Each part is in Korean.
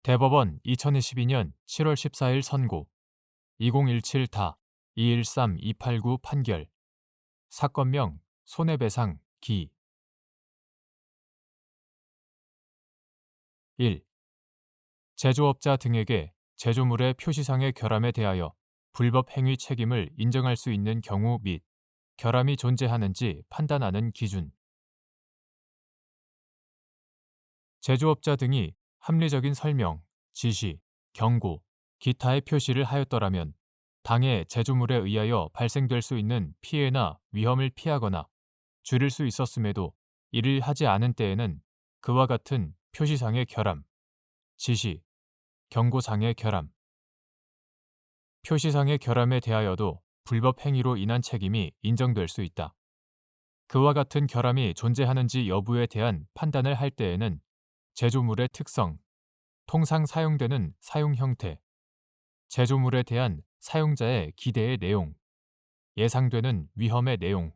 대법원 2022년 7월 14일 선고 2017-213-289 판결 사건명 손해배상 기 1. 제조업자 등에게 제조물의 표시상의 결함에 대하여 불법 행위 책임을 인정할 수 있는 경우 및 결함이 존재하는지 판단하는 기준. 제조업자 등이 합리적인 설명, 지시, 경고, 기타의 표시를 하였더라면 당해 제조물에 의하여 발생될 수 있는 피해나 위험을 피하거나 줄일 수 있었음에도 이를 하지 않은 때에는 그와 같은 표시상의 결함, 지시, 경고상의 결함, 표시상의 결함에 대하여도 불법 행위로 인한 책임이 인정될 수 있다. 그와 같은 결함이 존재하는지 여부에 대한 판단을 할 때에는 제조물의 특성, 통상 사용되는 사용 형태, 제조물에 대한 사용자의 기대의 내용, 예상되는 위험의 내용,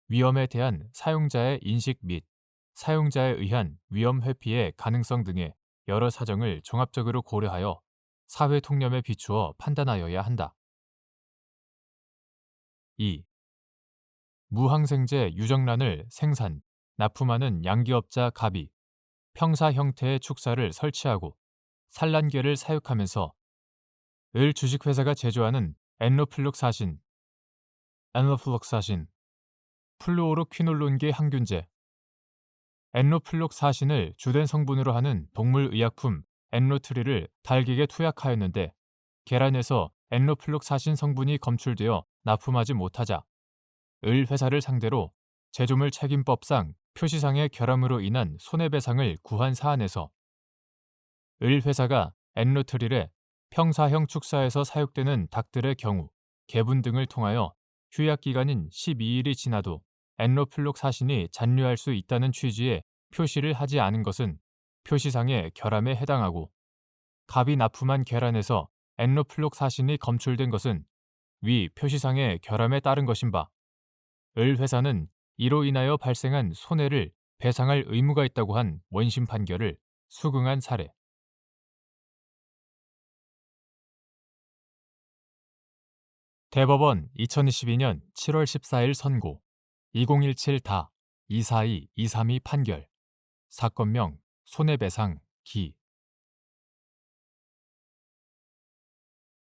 위험에 대한 사용자의 인식 및 사용자에 의한 위험 회피의 가능성 등의 여러 사정을 종합적으로 고려하여 사회 통념에 비추어 판단하여야 한다. 2. 무항생제 유정란을 생산, 납품하는 양기업자 갑이 평사 형태의 축사를 설치하고 산란계를 사육하면서 을 주식회사가 제조하는 엔로플록사신, 플루오로퀴놀론계 항균제, 엔로플록사신을 주된 성분으로 하는 동물의약품 엔로트리를 닭에게 투약하였는데 계란에서 엔로플록사신 성분이 검출되어 납품하지 못하자 을 회사를 상대로 제조물 책임법상 표시상의 결함으로 인한 손해배상을 구한 사안에서 을 회사가 엔로트릴의 평사형 축사에서 사육되는 닭들의 경우 개분 등을 통하여 휴약기간인 12일이 지나도 엔로플록사신이 잔류할 수 있다는 취지의 표시를 하지 않은 것은 표시상의 결함에 해당하고 갑이 납품한 계란에서 엔로플록사신이 검출된 것은 위 표시상의 결함에 따른 것인 바 을 회사는 이로 인하여 발생한 손해를 배상할 의무가 있다고 한 원심 판결을 수긍한 사례. 대법원 2022년 7월 14일 선고 2017-242-232 판결 사건명 손해배상 기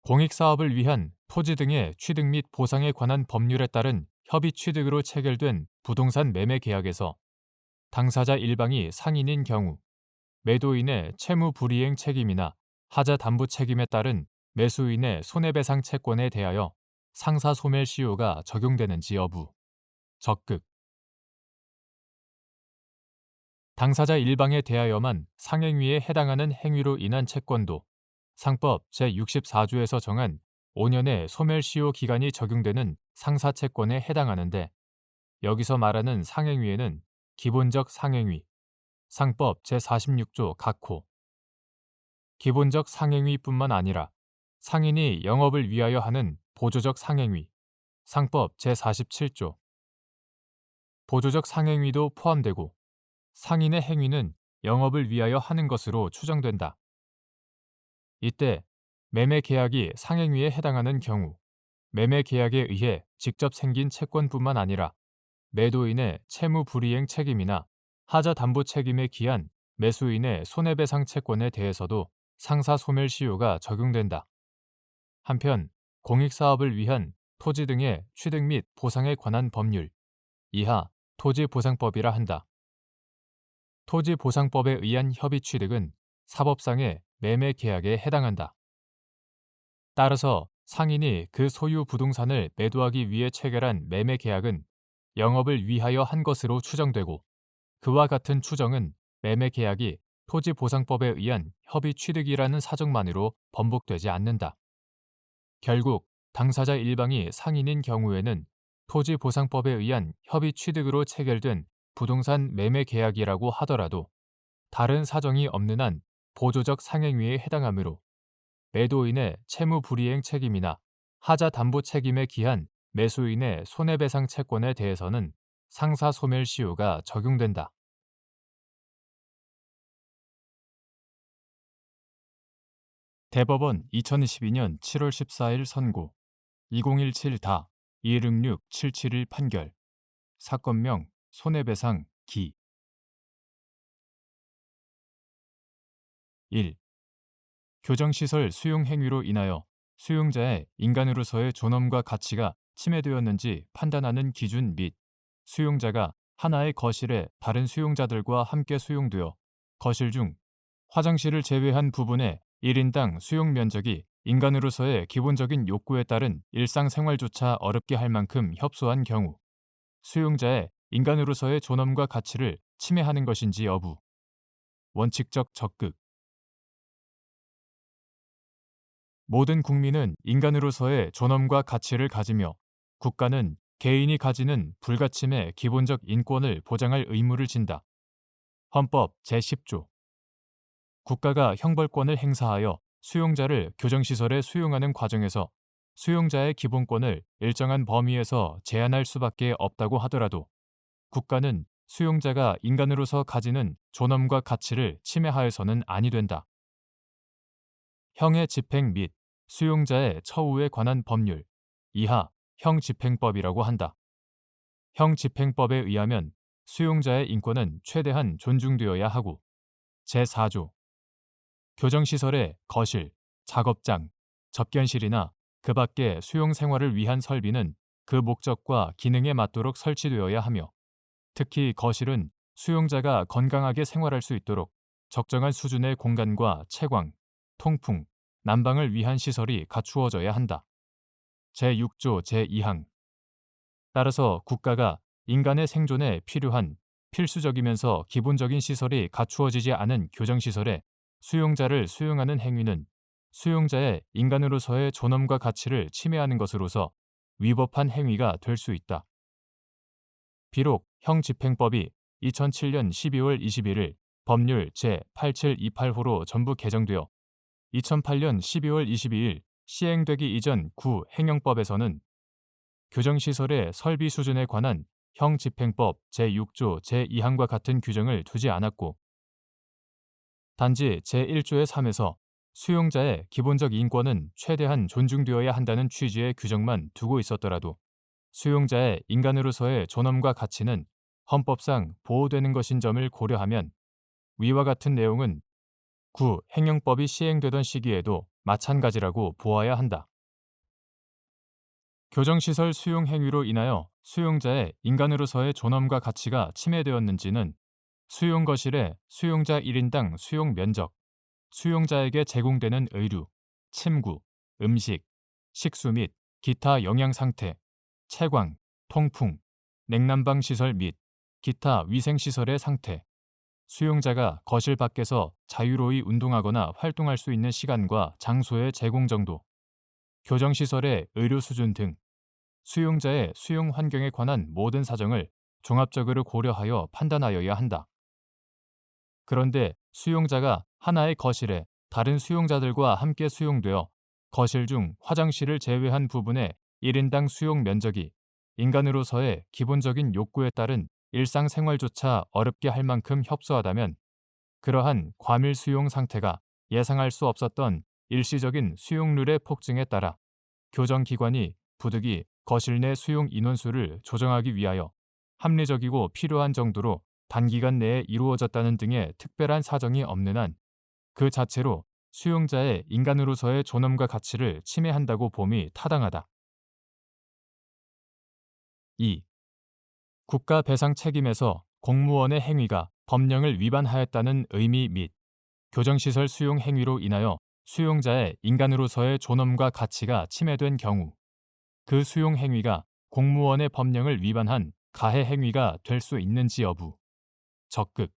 공익사업을 위한 토지 등의 취득 및 보상에 관한 법률에 따른 협의 취득으로 체결된 부동산 매매 계약에서 당사자 일방이 상인인 경우 매도인의 채무 불이행 책임이나 하자 담보 책임에 따른 매수인의 손해배상 채권에 대하여 상사소멸시효가 적용되는지 여부. 적극. 당사자 일방에 대하여만 상행위에 해당하는 행위로 인한 채권도 상법 제64조에서 정한 5년의 소멸시효 기간이 적용되는 상사채권에 해당하는데 여기서 말하는 상행위에는 기본적 상행위, 상법 제46조 각호, 기본적 상행위뿐만 아니라 상인이 영업을 위하여 하는 보조적 상행위, 상법 제47조, 보조적 상행위도 포함되고 상인의 행위는 영업을 위하여 하는 것으로 추정된다. 이때 매매 계약이 상행위에 해당하는 경우 매매 계약에 의해 직접 생긴 채권뿐만 아니라 매도인의 채무 불이행 책임이나 하자 담보 책임에 기한 매수인의 손해배상 채권에 대해서도 상사소멸시효가 적용된다. 한편 공익사업을 위한 토지 등의 취득 및 보상에 관한 법률 이하 토지보상법이라 한다. 토지보상법에 의한 협의 취득은 사법상의 매매 계약에 해당한다. 따라서 상인이 그 소유 부동산을 매도하기 위해 체결한 매매 계약은 영업을 위하여 한 것으로 추정되고 그와 같은 추정은 매매 계약이 토지보상법에 의한 협의 취득이라는 사정만으로 번복되지 않는다. 결국 당사자 일방이 상인인 경우에는 토지보상법에 의한 협의 취득으로 체결된 부동산 매매 계약이라고 하더라도 다른 사정이 없는 한 보조적 상행위에 해당하므로 매도인의 채무 불이행 책임이나 하자 담보 책임에 기한 매수인의 손해배상 채권에 대해서는 상사소멸시효가 적용된다. 대법원 2022년 7월 14일 선고 2017다 216771 판결 사건명 손해배상 기 1. 교정시설 수용 행위로 인하여 수용자의 인간으로서의 존엄과 가치가 침해되었는지 판단하는 기준 및 수용자가 하나의 거실에 다른 수용자들과 함께 수용되어 거실 중 화장실을 제외한 부분의 1인당 수용 면적이 인간으로서의 기본적인 욕구에 따른 일상생활조차 어렵게 할 만큼 협소한 경우 수용자의 인간으로서의 존엄과 가치를 침해하는 것인지 여부. 원칙적 적극. 모든 국민은 인간으로서의 존엄과 가치를 가지며 국가는 개인이 가지는 불가침의 기본적 인권을 보장할 의무를 진다. 헌법 제10조. 국가가 형벌권을 행사하여 수용자를 교정시설에 수용하는 과정에서 수용자의 기본권을 일정한 범위에서 제한할 수밖에 없다고 하더라도 국가는 수용자가 인간으로서 가지는 존엄과 가치를 침해하여서는 아니 된다. 형의 집행 및 수용자의 처우에 관한 법률 이하 형집행법이라고 한다. 형집행법에 의하면 수용자의 인권은 최대한 존중되어야 하고 제4조 교정시설의 거실, 작업장, 접견실이나 그 밖의 수용 생활을 위한 설비는 그 목적과 기능에 맞도록 설치되어야 하며 특히 거실은 수용자가 건강하게 생활할 수 있도록 적정한 수준의 공간과 채광, 통풍, 난방을 위한 시설이 갖추어져야 한다. 제6조 제2항. 따라서 국가가 인간의 생존에 필요한 필수적이면서 기본적인 시설이 갖추어지지 않은 교정시설에 수용자를 수용하는 행위는 수용자의 인간으로서의 존엄과 가치를 침해하는 것으로서 위법한 행위가 될 수 있다. 비록 형집행법이 2007년 12월 21일 법률 제8728호로 전부 개정되어 2008년 12월 22일 시행되기 이전 구 행정법에서는 교정시설의 설비 수준에 관한 형집행법 제6조 제2항과 같은 규정을 두지 않았고 단지 제1조의 3에서 수용자의 기본적 인권은 최대한 존중되어야 한다는 취지의 규정만 두고 있었더라도 수용자의 인간으로서의 존엄과 가치는 헌법상 보호되는 것인 점을 고려하면 위와 같은 내용은 구 행정법이 시행되던 시기에도 마찬가지라고 보아야 한다. 교정시설 수용 행위로 인하여 수용자의 인간으로서의 존엄과 가치가 침해되었는지는 수용거실의 수용자 1인당 수용 면적, 수용자에게 제공되는 의류, 침구, 음식, 식수 및 기타 영양 상태, 채광, 통풍, 냉난방 시설 및 기타 위생시설의 상태, 수용자가 거실 밖에서 자유로이 운동하거나 활동할 수 있는 시간과 장소의 제공 정도, 교정시설의 의료 수준 등 수용자의 수용 환경에 관한 모든 사정을 종합적으로 고려하여 판단하여야 한다. 그런데 수용자가 하나의 거실에 다른 수용자들과 함께 수용되어 거실 중 화장실을 제외한 부분의 1인당 수용 면적이 인간으로서의 기본적인 욕구에 따른 일상생활조차 어렵게 할 만큼 협소하다면 그러한 과밀 수용 상태가 예상할 수 없었던 일시적인 수용률의 폭증에 따라 교정기관이 부득이 거실 내 수용 인원수를 조정하기 위하여 합리적이고 필요한 정도로 단기간 내에 이루어졌다는 등의 특별한 사정이 없는 한 그 자체로 수용자의 인간으로서의 존엄과 가치를 침해한다고 봄이 타당하다. 2. 국가 배상 책임에서 공무원의 행위가 법령을 위반하였다는 의미 및 교정시설 수용 행위로 인하여 수용자의 인간으로서의 존엄과 가치가 침해된 경우 그 수용 행위가 공무원의 법령을 위반한 가해 행위가 될 수 있는지 여부. 적극.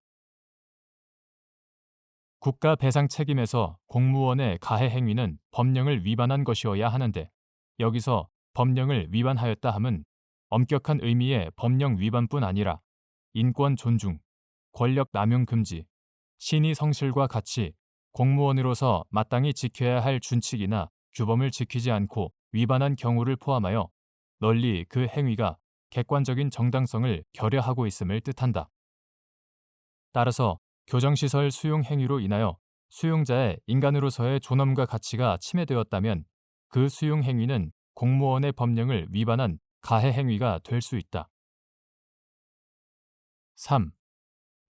국가 배상 책임에서 공무원의 가해 행위는 법령을 위반한 것이어야 하는데 여기서 법령을 위반하였다 함은 엄격한 의미의 법령 위반뿐 아니라 인권 존중, 권력 남용 금지, 신의 성실과 같이 공무원으로서 마땅히 지켜야 할 준칙이나 규범을 지키지 않고 위반한 경우를 포함하여 널리 그 행위가 객관적인 정당성을 결여하고 있음을 뜻한다. 따라서 교정시설 수용 행위로 인하여 수용자의 인간으로서의 존엄과 가치가 침해되었다면 그 수용 행위는 공무원의 법령을 위반한 가해 행위가 될 수 있다. 3.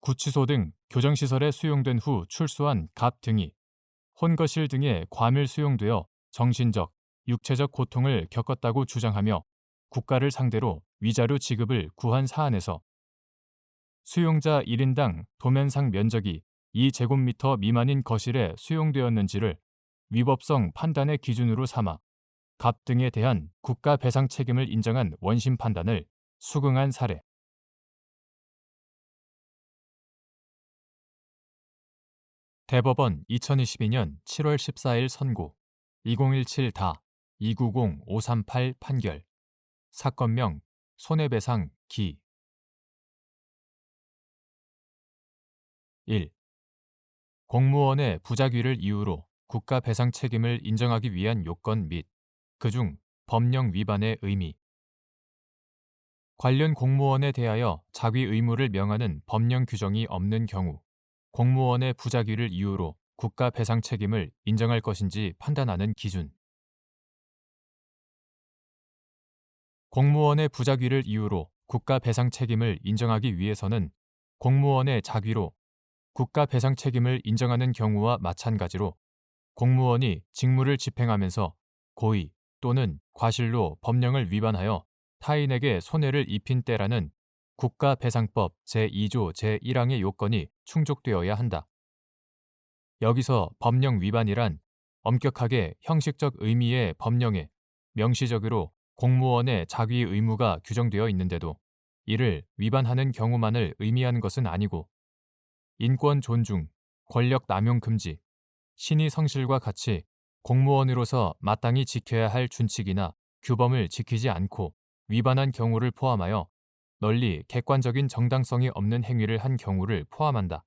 구치소 등 교정시설에 수용된 후 출소한 갑 등이 혼거실 등에 과밀 수용되어 정신적, 육체적 고통을 겪었다고 주장하며 국가를 상대로 위자료 지급을 구한 사안에서 수용자 1인당 도면상 면적이 2제곱미터 미만인 거실에 수용되었는지를 위법성 판단의 기준으로 삼아 갑 등에 대한 국가 배상 책임을 인정한 원심 판단을 수긍한 사례. 대법원 2022년 7월 14일 선고 2017다 290538 판결 사건명 손해배상 기 1. 공무원의 부작위를 이유로 국가 배상 책임을 인정하기 위한 요건 및 그중 법령 위반의 의미 관련 공무원에 대하여 자위 의무를 명하는 법령 규정이 없는 경우 공무원의 부작위를 이유로 국가 배상 책임을 인정할 것인지 판단하는 기준 공무원의 부작위를 이유로 국가 배상 책임을 인정하기 위해서는 공무원의 자위로 국가 배상 책임을 인정하는 경우와 마찬가지로 공무원이 직무를 집행하면서 고의 또는 과실로 법령을 위반하여 타인에게 손해를 입힌 때라는 국가배상법 제2조 제1항의 요건이 충족되어야 한다. 여기서 법령 위반이란 엄격하게 형식적 의미의 법령에 명시적으로 공무원의 자기 의무가 규정되어 있는데도 이를 위반하는 경우만을 의미하는 것은 아니고 인권 존중, 권력 남용 금지, 신의 성실과 같이 공무원으로서 마땅히 지켜야 할 준칙이나 규범을 지키지 않고 위반한 경우를 포함하여 널리 객관적인 정당성이 없는 행위를 한 경우를 포함한다.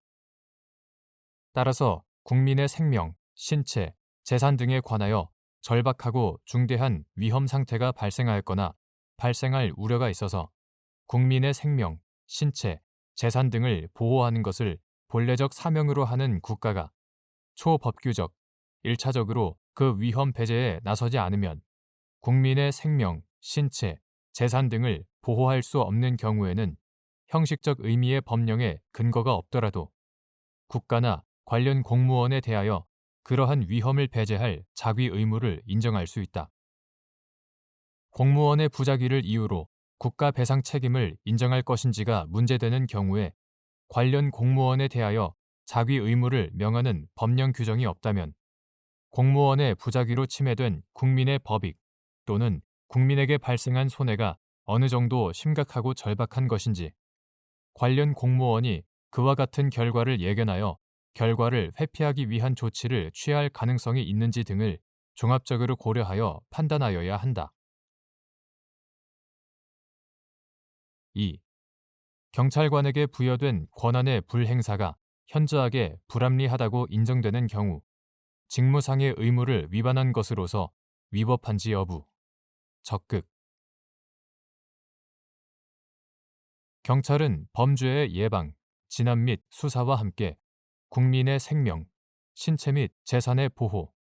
따라서 국민의 생명, 신체, 재산 등에 관하여 절박하고 중대한 위험 상태가 발생하였거나 발생할 우려가 있어서 국민의 생명, 신체, 재산 등을 보호하는 것을 본래적 사명으로 하는 국가가 초법규적, 1차적으로 그 위험 배제에 나서지 않으면 국민의 생명, 신체, 재산 등을 보호할 수 없는 경우에는 형식적 의미의 법령에 근거가 없더라도 국가나 관련 공무원에 대하여 그러한 위험을 배제할 자위 의무를 인정할 수 있다. 공무원의 부작위를 이유로 국가 배상 책임을 인정할 것인지가 문제되는 경우에 관련 공무원에 대하여 자위 의무를 명하는 법령 규정이 없다면 공무원의 부작위로 침해된 국민의 법익 또는 국민에게 발생한 손해가 어느 정도 심각하고 절박한 것인지 관련 공무원이 그와 같은 결과를 예견하여 결과를 회피하기 위한 조치를 취할 가능성이 있는지 등을 종합적으로 고려하여 판단하여야 한다. 2. 경찰관에게 부여된 권한의 불행사가 현저하게 불합리하다고 인정되는 경우 직무상의 의무를 위반한 것으로서 위법한지 여부 적극 경찰은 범죄의 예방, 진압 및 수사와 함께 국민의 생명, 신체 및 재산의 보호,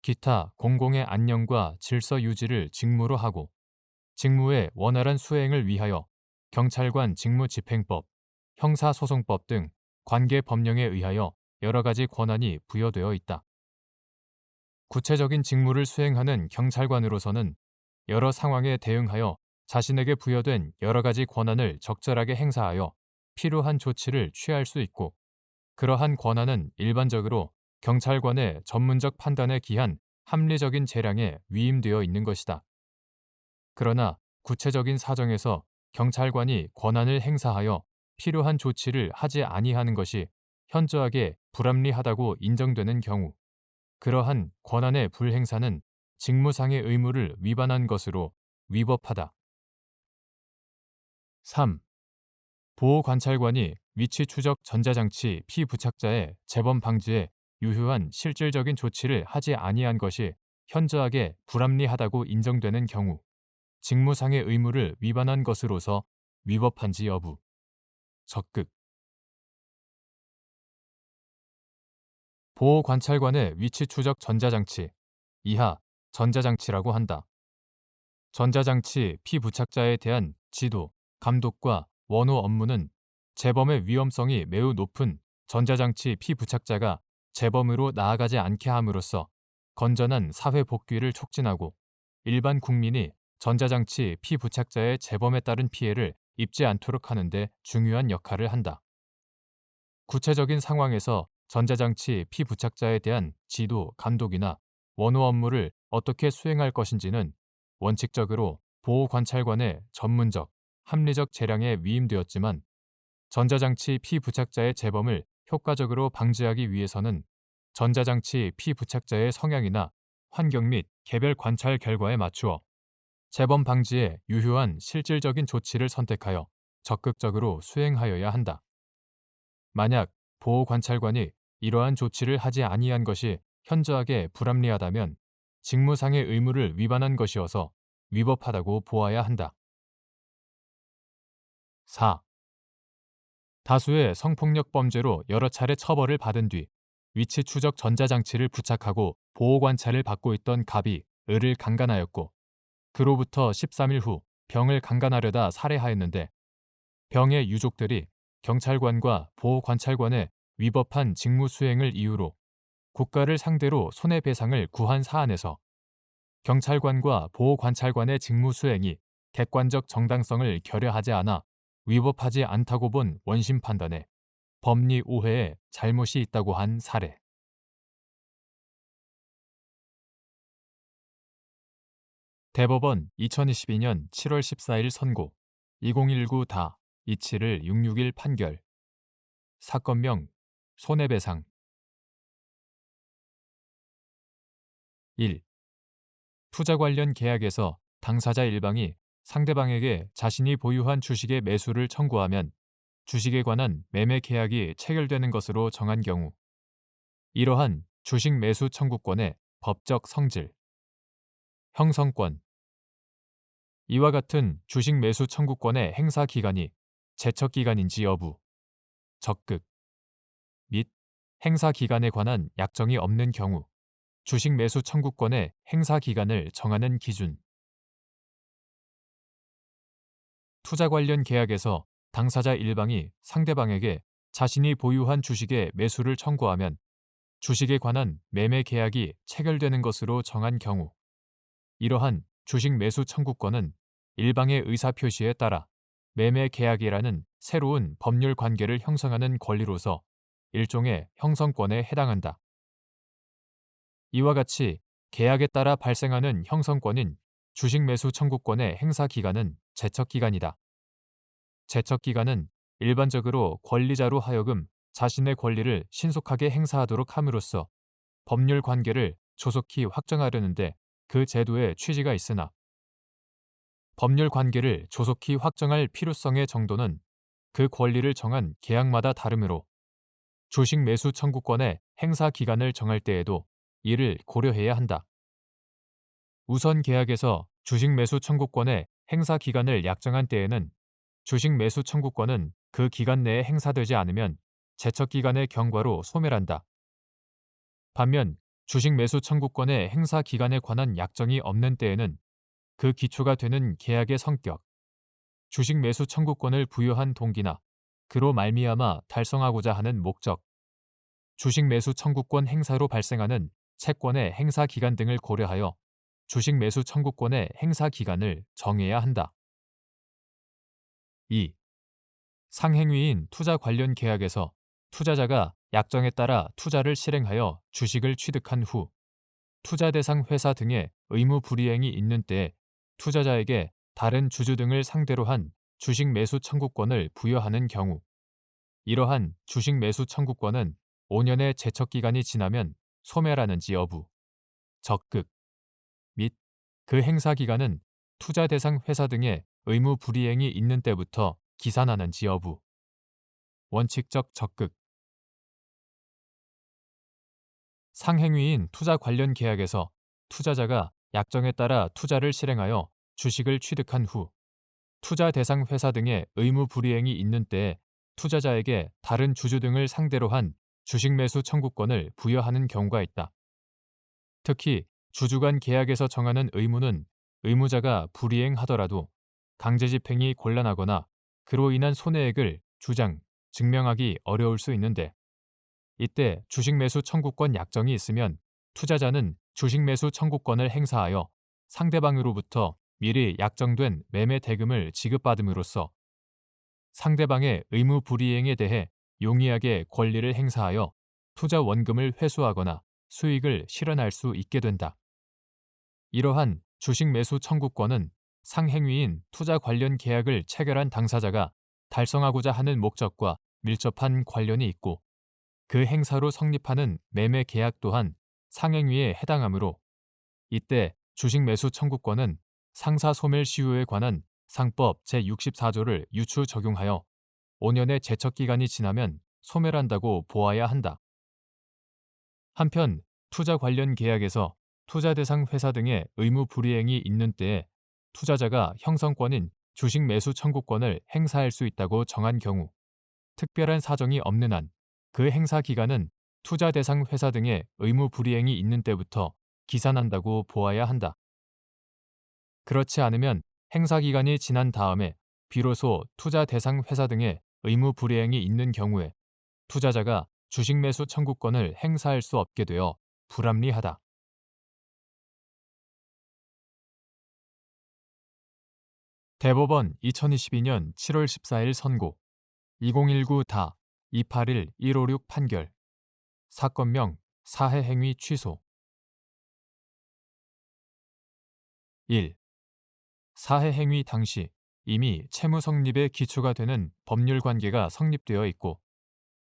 기타 공공의 안녕과 질서 유지를 직무로 하고 직무의 원활한 수행을 위하여 경찰관 직무집행법, 형사소송법 등 관계 법령에 의하여 여러 가지 권한이 부여되어 있다. 구체적인 직무를 수행하는 경찰관으로서는 여러 상황에 대응하여 자신에게 부여된 여러 가지 권한을 적절하게 행사하여 필요한 조치를 취할 수 있고 그러한 권한은 일반적으로 경찰관의 전문적 판단에 기한 합리적인 재량에 위임되어 있는 것이다. 그러나 구체적인 사정에서 경찰관이 권한을 행사하여 필요한 조치를 하지 아니하는 것이 현저하게 불합리하다고 인정되는 경우 그러한 권한의 불행사는 직무상의 의무를 위반한 것으로 위법하다. 3. 보호관찰관이 위치 추적 전자장치 피부착자의 재범 방지에 유효한 실질적인 조치를 하지 아니한 것이 현저하게 불합리하다고 인정되는 경우 직무상의 의무를 위반한 것으로서 위법한지 여부 적극 보호관찰관의 위치 추적 전자장치, 이하 전자장치라고 한다. 전자장치 피부착자에 대한 지도, 감독과 원호 업무는 재범의 위험성이 매우 높은 전자장치 피부착자가 재범으로 나아가지 않게 함으로써 건전한 사회 복귀를 촉진하고 일반 국민이 전자장치 피부착자의 재범에 따른 피해를 입지 않도록 하는 데 중요한 역할을 한다. 구체적인 상황에서 전자장치 피부착자에 대한 지도, 감독이나 원호 업무를 어떻게 수행할 것인지는 원칙적으로 보호관찰관의 전문적, 합리적 재량에 위임되었지만 전자장치 피부착자의 재범을 효과적으로 방지하기 위해서는 전자장치 피부착자의 성향이나 환경 및 개별 관찰 결과에 맞추어 재범 방지에 유효한 실질적인 조치를 선택하여 적극적으로 수행하여야 한다. 만약 보호관찰관이 이러한 조치를 하지 아니한 것이 현저하게 불합리하다면 직무상의 의무를 위반한 것이어서 위법하다고 보아야 한다. 4. 다수의 성폭력 범죄로 여러 차례 처벌을 받은 뒤 위치 추적 전자장치를 부착하고 보호관찰을 받고 있던 갑이 을을 강간하였고 그로부터 13일 후 병을 강간하려다 살해하였는데 병의 유족들이 경찰관과 보호관찰관의 위법한 직무 수행을 이유로 국가를 상대로 손해배상을 구한 사안에서 경찰관과 보호관찰관의 직무 수행이 객관적 정당성을 결여하지 않아 위법하지 않다고 본 원심 판단에 법리 오해에 잘못이 있다고 한 사례. 대법원 2022년 7월 14일 선고 2019-27-261 판결. 사건명 손해배상. 1. 투자 관련 계약에서 당사자 일방이 상대방에게 자신이 보유한 주식의 매수를 청구하면 주식에 관한 매매 계약이 체결되는 것으로 정한 경우 이러한 주식 매수 청구권의 법적 성질. 형성권. 이와 같은 주식 매수 청구권의 행사 기간이 제척 기간인지 여부, 적극 및 행사 기간에 관한 약정이 없는 경우 주식 매수 청구권의 행사 기간을 정하는 기준. 투자 관련 계약에서 당사자 일방이 상대방에게 자신이 보유한 주식의 매수를 청구하면 주식에 관한 매매 계약이 체결되는 것으로 정한 경우 이러한 주식 매수 청구권은 일방의 의사표시에 따라 매매 계약이라는 새로운 법률 관계를 형성하는 권리로서 일종의 형성권에 해당한다. 이와 같이 계약에 따라 발생하는 형성권인 주식 매수 청구권의 행사 기간은 제척 기간이다. 제척 기간은 일반적으로 권리자로 하여금 자신의 권리를 신속하게 행사하도록 함으로써 법률 관계를 조속히 확정하려는데 그 제도의 취지가 있으나 법률 관계를 조속히 확정할 필요성의 정도는 그 권리를 정한 계약마다 다르므로 주식 매수 청구권의 행사 기간을 정할 때에도 이를 고려해야 한다. 우선 계약에서 주식 매수 청구권의 행사 기간을 약정한 때에는 주식 매수 청구권은 그 기간 내에 행사되지 않으면 제척 기간의 경과로 소멸한다. 반면 주식 매수 청구권의 행사 기간에 관한 약정이 없는 때에는 그 기초가 되는 계약의 성격, 주식 매수 청구권을 부여한 동기나 그로 말미암아 달성하고자 하는 목적, 주식 매수 청구권 행사로 발생하는 채권의 행사 기간 등을 고려하여 주식 매수 청구권의 행사 기간을 정해야 한다. 2. 상행위인 투자 관련 계약에서 투자자가 약정에 따라 투자를 실행하여 주식을 취득한 후 투자 대상 회사 등의 의무 불이행이 있는 때에 투자자에게 다른 주주 등을 상대로 한 주식 매수 청구권을 부여하는 경우 이러한 주식 매수 청구권은 5년의 제척 기간이 지나면 소멸하는지 여부, 적극 및 그 행사 기간은 투자 대상 회사 등의 의무 불이행이 있는 때부터 기산하는지 여부, 원칙적 적극. 상행위인 투자 관련 계약에서 투자자가 약정에 따라 투자를 실행하여 주식을 취득한 후 투자 대상 회사 등의 의무 불이행이 있는 때에 투자자에게 다른 주주 등을 상대로 한 주식 매수 청구권을 부여하는 경우가 있다. 특히 주주 간 계약에서 정하는 의무는 의무자가 불이행하더라도 강제집행이 곤란하거나 그로 인한 손해액을 주장, 증명하기 어려울 수 있는데, 이때 주식 매수 청구권 약정이 있으면 투자자는 주식 매수 청구권을 행사하여 상대방으로부터 미리 약정된 매매 대금을 지급받음으로써 상대방의 의무 불이행에 대해 용이하게 권리를 행사하여 투자 원금을 회수하거나 수익을 실현할 수 있게 된다. 이러한 주식 매수 청구권은 상행위인 투자 관련 계약을 체결한 당사자가 달성하고자 하는 목적과 밀접한 관련이 있고, 그 행사로 성립하는 매매 계약 또한 상행위에 해당하므로, 이때 주식 매수 청구권은 상사소멸시효에 관한 상법 제64조를 유추 적용하여 5년의 제척기간이 지나면 소멸한다고 보아야 한다. 한편 투자 관련 계약에서 투자 대상 회사 등의 의무 불이행이 있는 때에 투자자가 형성권인 주식 매수 청구권을 행사할 수 있다고 정한 경우, 특별한 사정이 없는 한 그 행사 기간은 투자 대상 회사 등의 의무 불이행이 있는 때부터 기산한다고 보아야 한다. 그렇지 않으면 행사 기간이 지난 다음에 비로소 투자 대상 회사 등의 의무 불이행이 있는 경우에 투자자가 주식 매수 청구권을 행사할 수 없게 되어 불합리하다. 대법원 2022년 7월 14일 선고 2019다 281-156 판결. 사건명 사해행위 취소. 1. 사해행위 당시 이미 채무 성립의 기초가 되는 법률 관계가 성립되어 있고,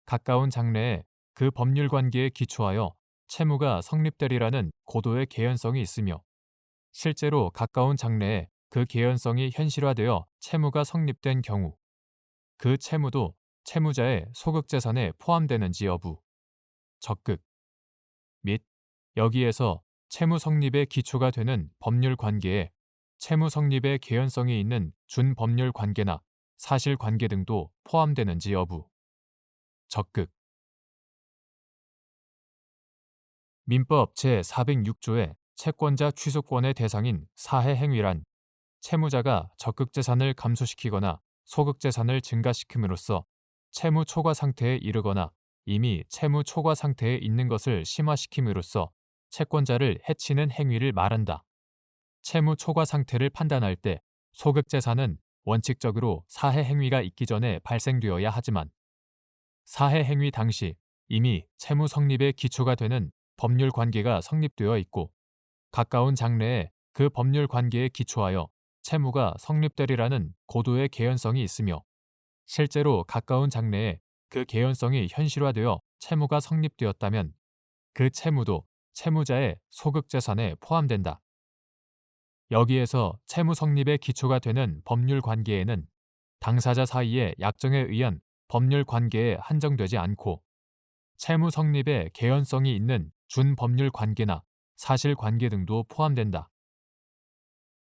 가까운 장래에 그 법률 관계에 기초하여 채무가 성립되리라는 고도의 개연성이 있으며, 실제로 가까운 장래에 그 개연성이 현실화되어 채무가 성립된 경우 그 채무도 채무자의 소극재산에 포함되는지 여부, 적극 및 여기에서 채무 성립의 기초가 되는 법률 관계에 채무 성립의 개연성이 있는 준법률 관계나 사실관계 등도 포함되는지 여부, 적극. 민법 제406조의 채권자 취소권의 대상인 사해행위란 채무자가 적극재산을 감소시키거나 소극재산을 증가시킴으로써 채무 초과 상태에 이르거나 이미 채무 초과 상태에 있는 것을 심화시킴으로써 채권자를 해치는 행위를 말한다. 채무 초과 상태를 판단할 때 소극재산은 원칙적으로 사해행위가 있기 전에 발생되어야 하지만, 사해행위 당시 이미 채무 성립의 기초가 되는 법률 관계가 성립되어 있고, 가까운 장래에 그 법률 관계에 기초하여 채무가 성립되리라는 고도의 개연성이 있으며, 실제로 가까운 장래에 그 개연성이 현실화되어 채무가 성립되었다면 그 채무도 채무자의 소극재산에 포함된다. 여기에서 채무 성립의 기초가 되는 법률 관계에는 당사자 사이의 약정에 의한 법률 관계에 한정되지 않고, 채무 성립의 개연성이 있는 준법률 관계나 사실관계 등도 포함된다.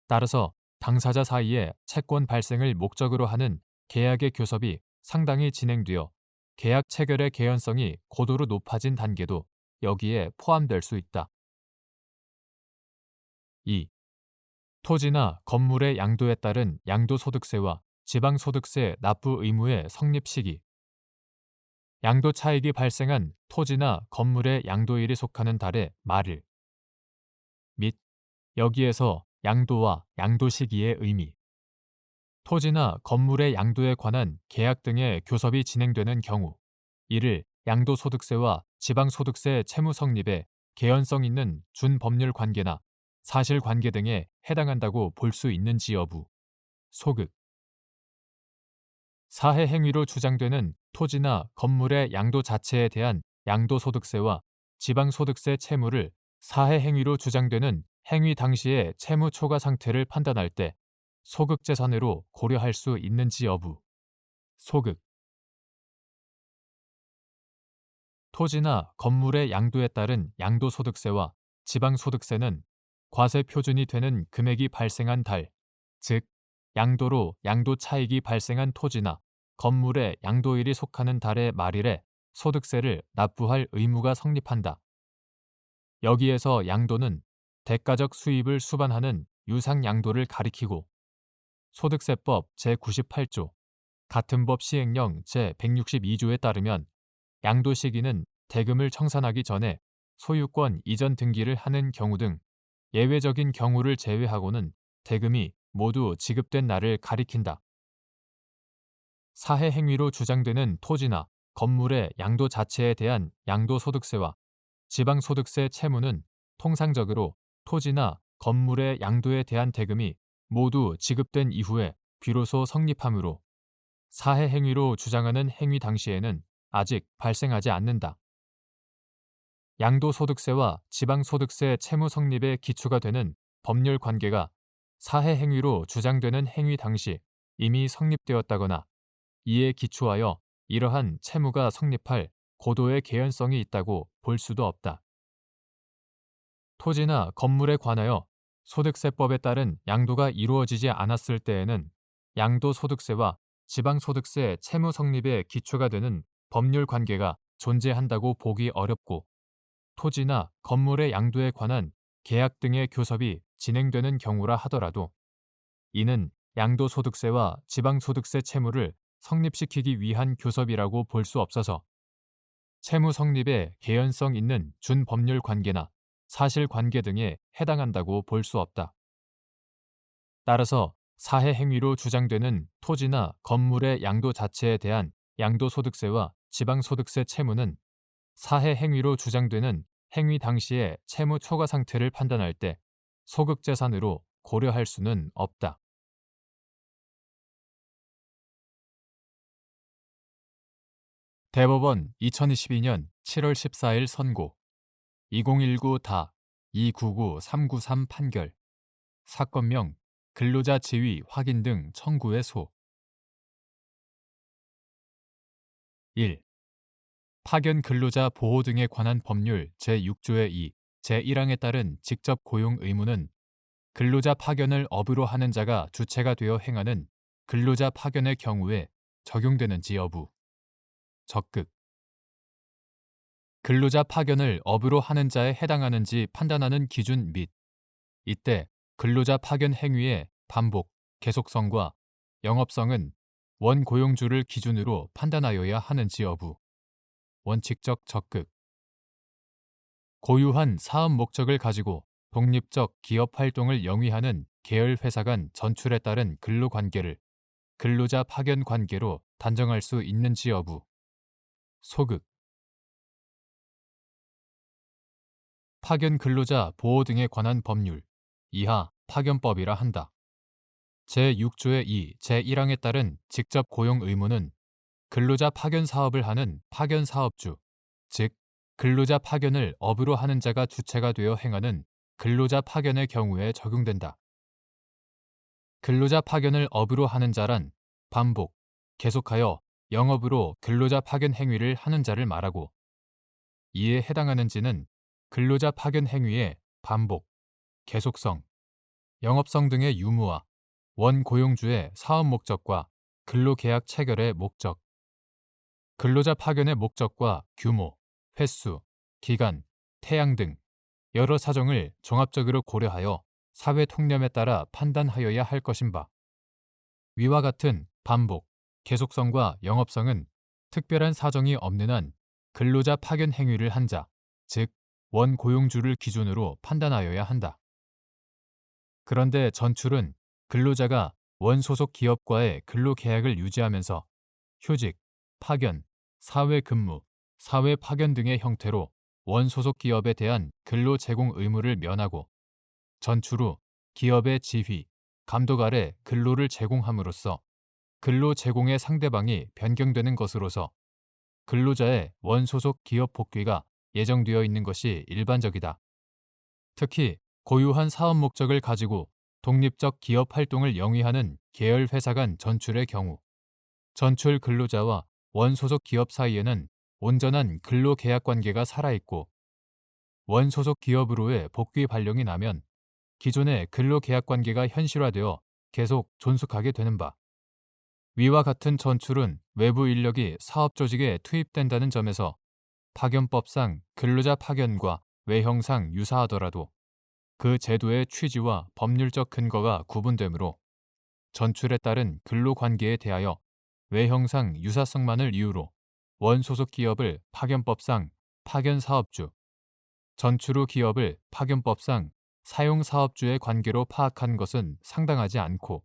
따라서 당사자 사이의 채권 발생을 목적으로 하는 계약의 교섭이 상당히 진행되어 계약 체결의 개연성이 고도로 높아진 단계도 여기에 포함될 수 있다. 2. 토지나 건물의 양도에 따른 양도소득세와 지방소득세 납부 의무의 성립 시기. 양도 차익이 발생한 토지나 건물의 양도일이 속하는 달의 말일 및 여기에서 양도와 양도 시기의 의미. 토지나 건물의 양도에 관한 계약 등의 교섭이 진행되는 경우 이를 양도소득세와 지방소득세 채무 성립에 개연성 있는 준법률 관계나 사실관계 등에 해당한다고 볼 수 있는지 여부, 소극. 사해행위로 주장되는 토지나 건물의 양도 자체에 대한 양도소득세와 지방소득세 채무를 사해행위로 주장되는 행위 당시의 채무 초과 상태를 판단할 때 소극재산으로 고려할 수 있는지 여부, 소극. 토지나 건물의 양도에 따른 양도소득세와 지방소득세는 과세 표준이 되는 금액이 발생한 달, 즉 양도로 양도 차익이 발생한 토지나 건물의 양도일이 속하는 달의 말일에 소득세를 납부할 의무가 성립한다. 여기에서 양도는 대가적 수입을 수반하는 유상양도를 가리키고 소득세법 제98조, 같은 법 시행령 제162조에 따르면 양도 시기는 대금을 청산하기 전에 소유권 이전 등기를 하는 경우 등 예외적인 경우를 제외하고는 대금이 모두 지급된 날을 가리킨다. 사해 행위로 주장되는 토지나 건물의 양도 자체에 대한 양도소득세와 지방소득세 채무는 통상적으로 토지나 건물의 양도에 대한 대금이 모두 지급된 이후에 비로소 성립하므로 사해 행위로 주장하는 행위 당시에는 아직 발생하지 않는다. 양도소득세와 지방소득세 채무 성립의 기초가 되는 법률 관계가 사해 행위로 주장되는 행위 당시 이미 성립되었다거나 이에 기초하여 이러한 채무가 성립할 고도의 개연성이 있다고 볼 수도 없다. 토지나 건물에 관하여 소득세법에 따른 양도가 이루어지지 않았을 때에는 양도소득세와 지방소득세 채무 성립의 기초가 되는 법률 관계가 존재한다고 보기 어렵고 토지나 건물의 양도에 관한 계약 등의 교섭이 진행되는 경우라 하더라도 이는 양도소득세와 지방소득세 채무를 성립시키기 위한 교섭이라고 볼 수 없어서 채무 성립에 개연성 있는 준법률 관계나 사실관계 등에 해당한다고 볼 수 없다. 따라서 사해 행위로 주장되는 토지나 건물의 양도 자체에 대한 양도소득세와 지방소득세 채무는 사해 행위로 주장되는 행위 당시의 채무 초과 상태를 판단할 때 소극재산으로 고려할 수는 없다. 대법원 2022년 7월 14일 선고 2019-299393 판결 사건명 근로자 지위 확인 등 청구의 소 1. 파견 근로자 보호 등에 관한 법률 제6조의 2, 제1항에 따른 직접 고용 의무는 근로자 파견을 업으로 하는 자가 주체가 되어 행하는 근로자 파견의 경우에 적용되는지 여부. 적극. 근로자 파견을 업으로 하는 자에 해당하는지 판단하는 기준 및 이때 근로자 파견 행위의 반복, 계속성과 영업성은 원고용주를 기준으로 판단하여야 하는지 여부. 원칙적 적극. 고유한 사업 목적을 가지고 독립적 기업 활동을 영위하는 계열 회사 간 전출에 따른 근로관계를 근로자 파견 관계로 단정할 수 있는지 여부. 소극. 파견 근로자 보호 등에 관한 법률 이하 파견법이라 한다. 제6조의 2, 제1항에 따른 직접 고용 의무는 근로자 파견 사업을 하는 파견 사업주, 즉 근로자 파견을 업으로 하는 자가 주체가 되어 행하는 근로자 파견의 경우에 적용된다. 근로자 파견을 업으로 하는 자란 반복, 계속하여 영업으로 근로자 파견 행위를 하는 자를 말하고 이에 해당하는지는 근로자 파견 행위의 반복, 계속성, 영업성 등의 유무와 원고용주의 사업 목적과 근로계약 체결의 목적, 근로자 파견의 목적과 규모, 횟수, 기간, 태양 등 여러 사정을 종합적으로 고려하여 사회 통념에 따라 판단하여야 할 것인 바. 위와 같은 반복, 계속성과 영업성은 특별한 사정이 없는 한 근로자 파견 행위를 한 자, 즉 원고용주를 기준으로 판단하여야 한다. 그런데 전출은 근로자가 원소속 기업과의 근로계약을 유지하면서 휴직, 파견, 사회근무, 사회파견 등의 형태로 원소속 기업에 대한 근로 제공 의무를 면하고 전출 후 기업의 지휘, 감독 아래 근로를 제공함으로써 근로 제공의 상대방이 변경되는 것으로서 근로자의 원소속 기업 복귀가 예정되어 있는 것이 일반적이다. 특히 고유한 사업 목적을 가지고 독립적 기업 활동을 영위하는 계열 회사 간 전출의 경우 전출 근로자와 원소속 기업 사이에는 온전한 근로계약 관계가 살아있고 원소속 기업으로의 복귀 발령이 나면 기존의 근로계약 관계가 현실화되어 계속 존속하게 되는 바. 위와 같은 전출은 외부 인력이 사업 조직에 투입된다는 점에서 파견법상 근로자 파견과 외형상 유사하더라도 그 제도의 취지와 법률적 근거가 구분되므로 전출에 따른 근로관계에 대하여 외형상 유사성만을 이유로 원소속 기업을 파견법상 파견사업주, 전출 후 기업을 파견법상 사용사업주의 관계로 파악한 것은 상당하지 않고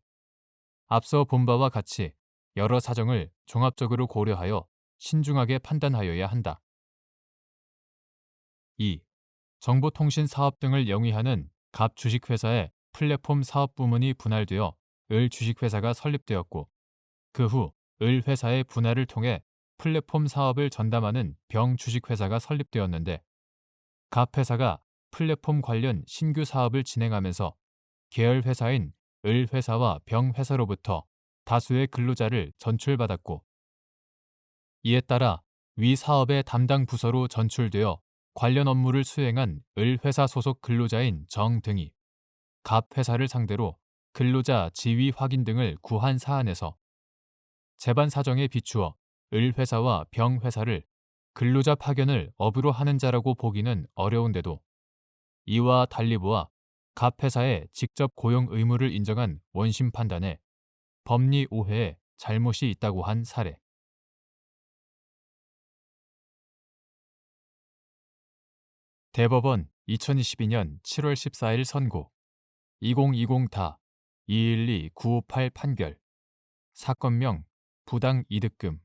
앞서 본 바와 같이 여러 사정을 종합적으로 고려하여 신중하게 판단하여야 한다. 2. 정보통신 사업 등을 영위하는 갑 주식회사의 플랫폼 사업 부문이 분할되어 을 주식회사가 설립되었고 그 후 을 회사의 분할을 통해 플랫폼 사업을 전담하는 병 주식회사가 설립되었는데 갑 회사가 플랫폼 관련 신규 사업을 진행하면서 계열 회사인 을 회사와 병 회사로부터 다수의 근로자를 전출받았고 이에 따라 위 사업의 담당 부서로 전출되어 관련 업무를 수행한 을 회사 소속 근로자인 정 등이 갑 회사를 상대로 근로자 지위 확인 등을 구한 사안에서 재반 사정에 비추어 을 회사와 병 회사를 근로자 파견을 업으로 하는 자라고 보기는 어려운데도 이와 달리 보아 갑 회사의 직접 고용 의무를 인정한 원심 판단에 법리 오해에 잘못이 있다고 한 사례. 대법원 2022년 7월 14일 선고 2020다 212-958 판결 사건명 부당 이득금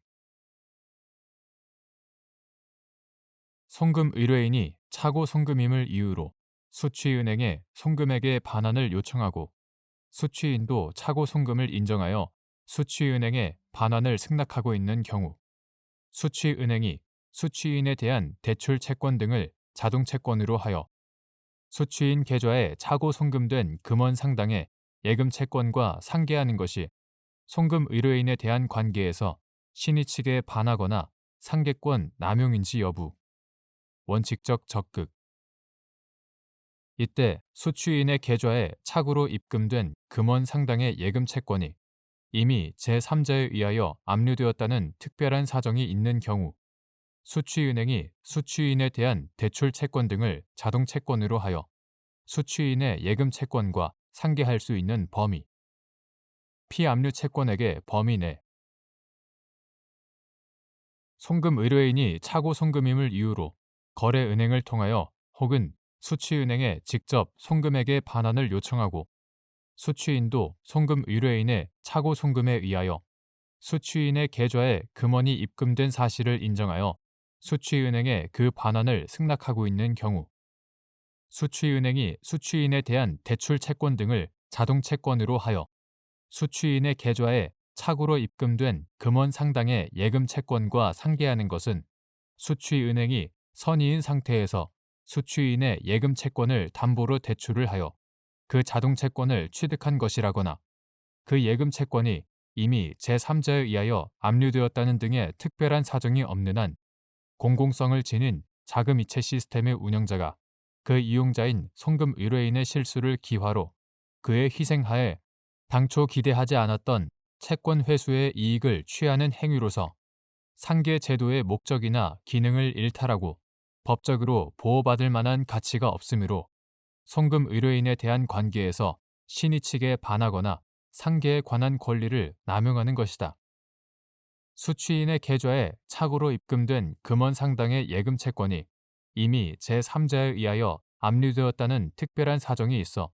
송금 의뢰인이 차고 송금임을 이유로 수취은행에 송금액의 반환을 요청하고 수취인도 차고 송금을 인정하여 수취은행에 반환을 승낙하고 있는 경우 수취은행이 수취인에 대한 대출 채권 등을 자동 채권으로 하여 수취인 계좌에 차고 송금된 금원 상당의 예금 채권과 상계하는 것이 송금 의뢰인에 대한 관계에서 신의 측에 반하거나 상계권 남용인지 여부 원칙적 적극 이때 수취인의 계좌에 착오로 입금된 금원 상당의 예금 채권이 이미 제3자에 의하여 압류되었다는 특별한 사정이 있는 경우 수취은행이 수취인에 대한 대출 채권 등을 자동 채권으로 하여 수취인의 예금 채권과 상계할 수 있는 범위 피압류 채권액의 범위 내 송금 의뢰인이 차고 송금임을 이유로 거래은행을 통하여 혹은 수취은행에 직접 송금액의 반환을 요청하고 수취인도 송금 의뢰인의 차고 송금에 의하여 수취인의 계좌에 금원이 입금된 사실을 인정하여 수취은행에 그 반환을 승낙하고 있는 경우 수취은행이 수취인에 대한 대출 채권 등을 자동 채권으로 하여 수취인의 계좌에 착오로 입금된 금원 상당의 예금 채권과 상계하는 것은 수취은행이 선의인 상태에서 수취인의 예금 채권을 담보로 대출을 하여 그 자동 채권을 취득한 것이라거나 그 예금 채권이 이미 제3자에 의하여 압류되었다는 등의 특별한 사정이 없는 한 공공성을 지닌 자금이체 시스템의 운영자가 그 이용자인 송금 의뢰인의 실수를 기화로 그의 희생하에 당초 기대하지 않았던 채권 회수의 이익을 취하는 행위로서 상계 제도의 목적이나 기능을 일탈하고 법적으로 보호받을 만한 가치가 없으므로 송금 의뢰인에 대한 관계에서 신의 측에 반하거나 상계에 관한 권리를 남용하는 것이다. 수취인의 계좌에 착오로 입금된 금원 상당의 예금 채권이 이미 제3자에 의하여 압류되었다는 특별한 사정이 있어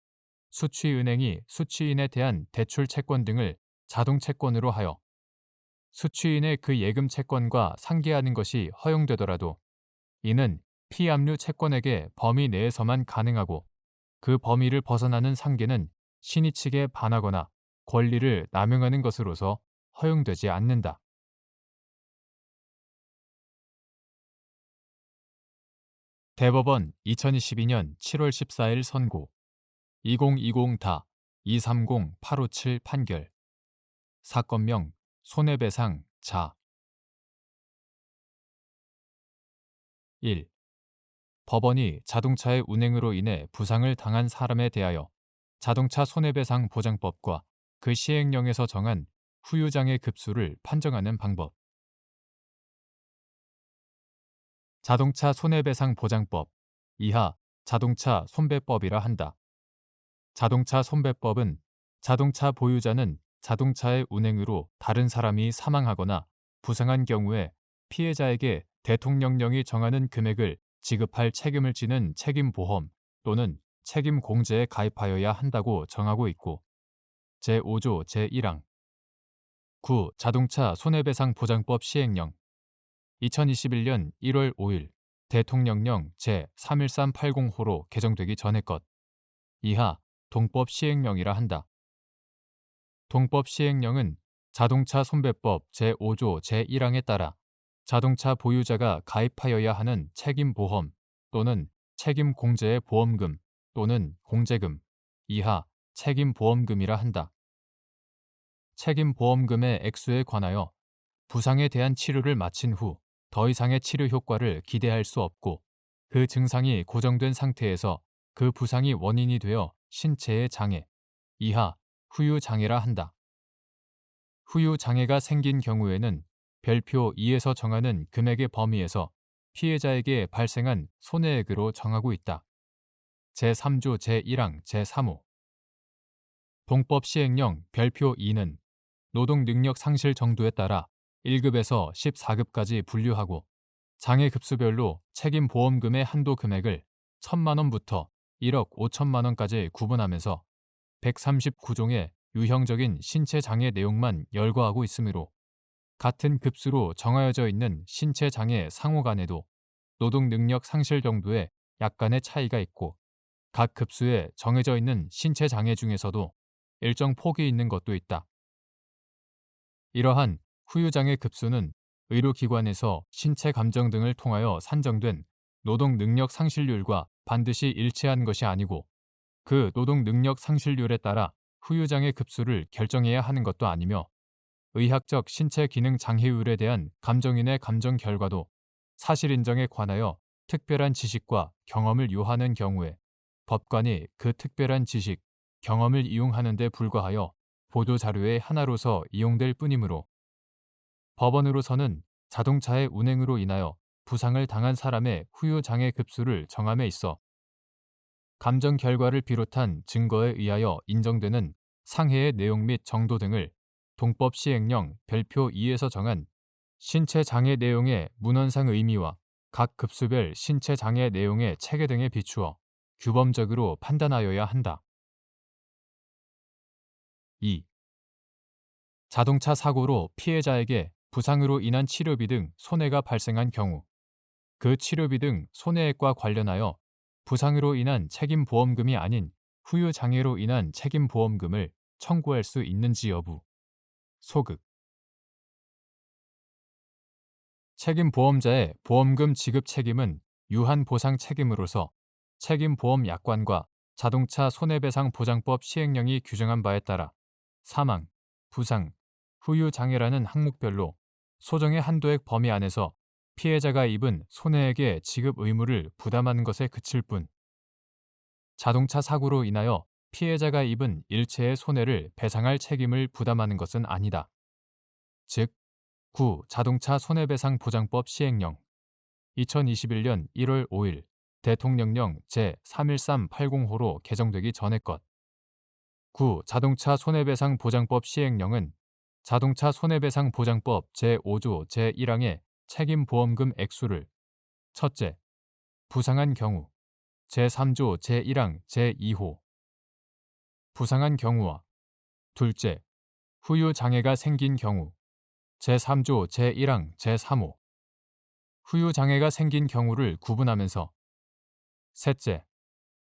수취은행이 수취인에 대한 대출 채권 등을 자동 채권으로 하여 수취인의 그 예금 채권과 상계하는 것이 허용되더라도 이는 피압류 채권액의 범위 내에서만 가능하고 그 범위를 벗어나는 상계는 신의 측에 반하거나 권리를 남용하는 것으로서 허용되지 않는다. 대법원 2022년 7월 14일 선고 2020다 230-857 판결 사건명 손해배상 자 1. 법원이 자동차의 운행으로 인해 부상을 당한 사람에 대하여 자동차 손해배상 보장법과 그 시행령에서 정한 후유장애 급수를 판정하는 방법. 자동차 손해배상 보장법 이하 자동차 손배법이라 한다. 자동차 손배법은 자동차 보유자는 자동차의 운행으로 다른 사람이 사망하거나 부상한 경우에 피해자에게 대통령령이 정하는 금액을 지급할 책임을 지는 책임보험 또는 책임공제에 가입하여야 한다고 정하고 있고 제5조 제1항 9 자동차 손해배상 보장법 시행령 2021년 1월 5일 대통령령 제31380호로 개정되기 전의 것 이하 동법 시행령이라 한다. 동법 시행령은 자동차 손배법 제5조 제1항에 따라 자동차 보유자가 가입하여야 하는 책임보험 또는 책임공제의 보험금 또는 공제금 이하 책임보험금이라 한다. 책임보험금의 액수에 관하여 부상에 대한 치료를 마친 후 더 이상의 치료 효과를 기대할 수 없고 그 증상이 고정된 상태에서 그 부상이 원인이 되어 신체의 장애 이하 후유장애라 한다. 후유장애가 생긴 경우에는 별표 2에서 정하는 금액의 범위에서 피해자에게 발생한 손해액으로 정하고 있다. 제3조 제1항 제3호 동법 시행령 별표 2는 노동 능력 상실 정도에 따라 1급에서 14급까지 분류하고 장애 급수별로 책임 보험금의 한도 금액을 1,000만 원부터 1억 5천만 원까지 구분하면서 139종의 유형적인 신체 장애 내용만 열거하고 있으므로 같은 급수로 정하여져 있는 신체 장애 상호 간에도 노동 능력 상실 정도의 약간의 차이가 있고 각 급수에 정해져 있는 신체 장애 중에서도 일정 폭이 있는 것도 있다. 이러한 후유장애 급수는 의료기관에서 신체 감정 등을 통하여 산정된 노동 능력 상실률과 반드시 일치한 것이 아니고 그 노동 능력 상실률에 따라 후유장애 급수를 결정해야 하는 것도 아니며 의학적 신체 기능 장애율에 대한 감정인의 감정 결과도 사실 인정에 관하여 특별한 지식과 경험을 요하는 경우에 법관이 그 특별한 지식, 경험을 이용하는 데 불과하여 보도자료의 하나로서 이용될 뿐이므로 법원으로서는 자동차의 운행으로 인하여 부상을 당한 사람의 후유장애 급수를 정함에 있어 감정 결과를 비롯한 증거에 의하여 인정되는 상해의 내용 및 정도 등을 동법 시행령 별표 2에서 정한 신체 장애 내용의 문헌상 의미와 각 급수별 신체 장애 내용의 체계 등에 비추어 규범적으로 판단하여야 한다. 2. 자동차 사고로 피해자에게 부상으로 인한 치료비 등 손해가 발생한 경우 그 치료비 등 손해액과 관련하여 부상으로 인한 책임보험금이 아닌 후유장애로 인한 책임보험금을 청구할 수 있는지 여부. 소극. 책임보험자의 보험금 지급 책임은 유한보상 책임으로서 책임보험약관과 자동차 손해배상보장법 시행령이 규정한 바에 따라 사망, 부상, 후유장애라는 항목별로 소정의 한도액 범위 안에서 피해자가 입은 손해액의 지급 의무를 부담하는 것에 그칠 뿐 자동차 사고로 인하여 피해자가 입은 일체의 손해를 배상할 책임을 부담하는 것은 아니다. 즉, 9 자동차 손해배상 보장법 시행령 2021년 1월 5일 대통령령 제31380호로 개정되기 전의 것 9 자동차 손해배상 보장법 시행령은 자동차 손해배상 보장법 제5조 제1항의 책임보험금 액수를 첫째, 부상한 경우 제3조 제1항 제2호 부상한 경우와 둘째, 후유장애가 생긴 경우 제3조 제1항 제3호 후유장애가 생긴 경우를 구분하면서 셋째,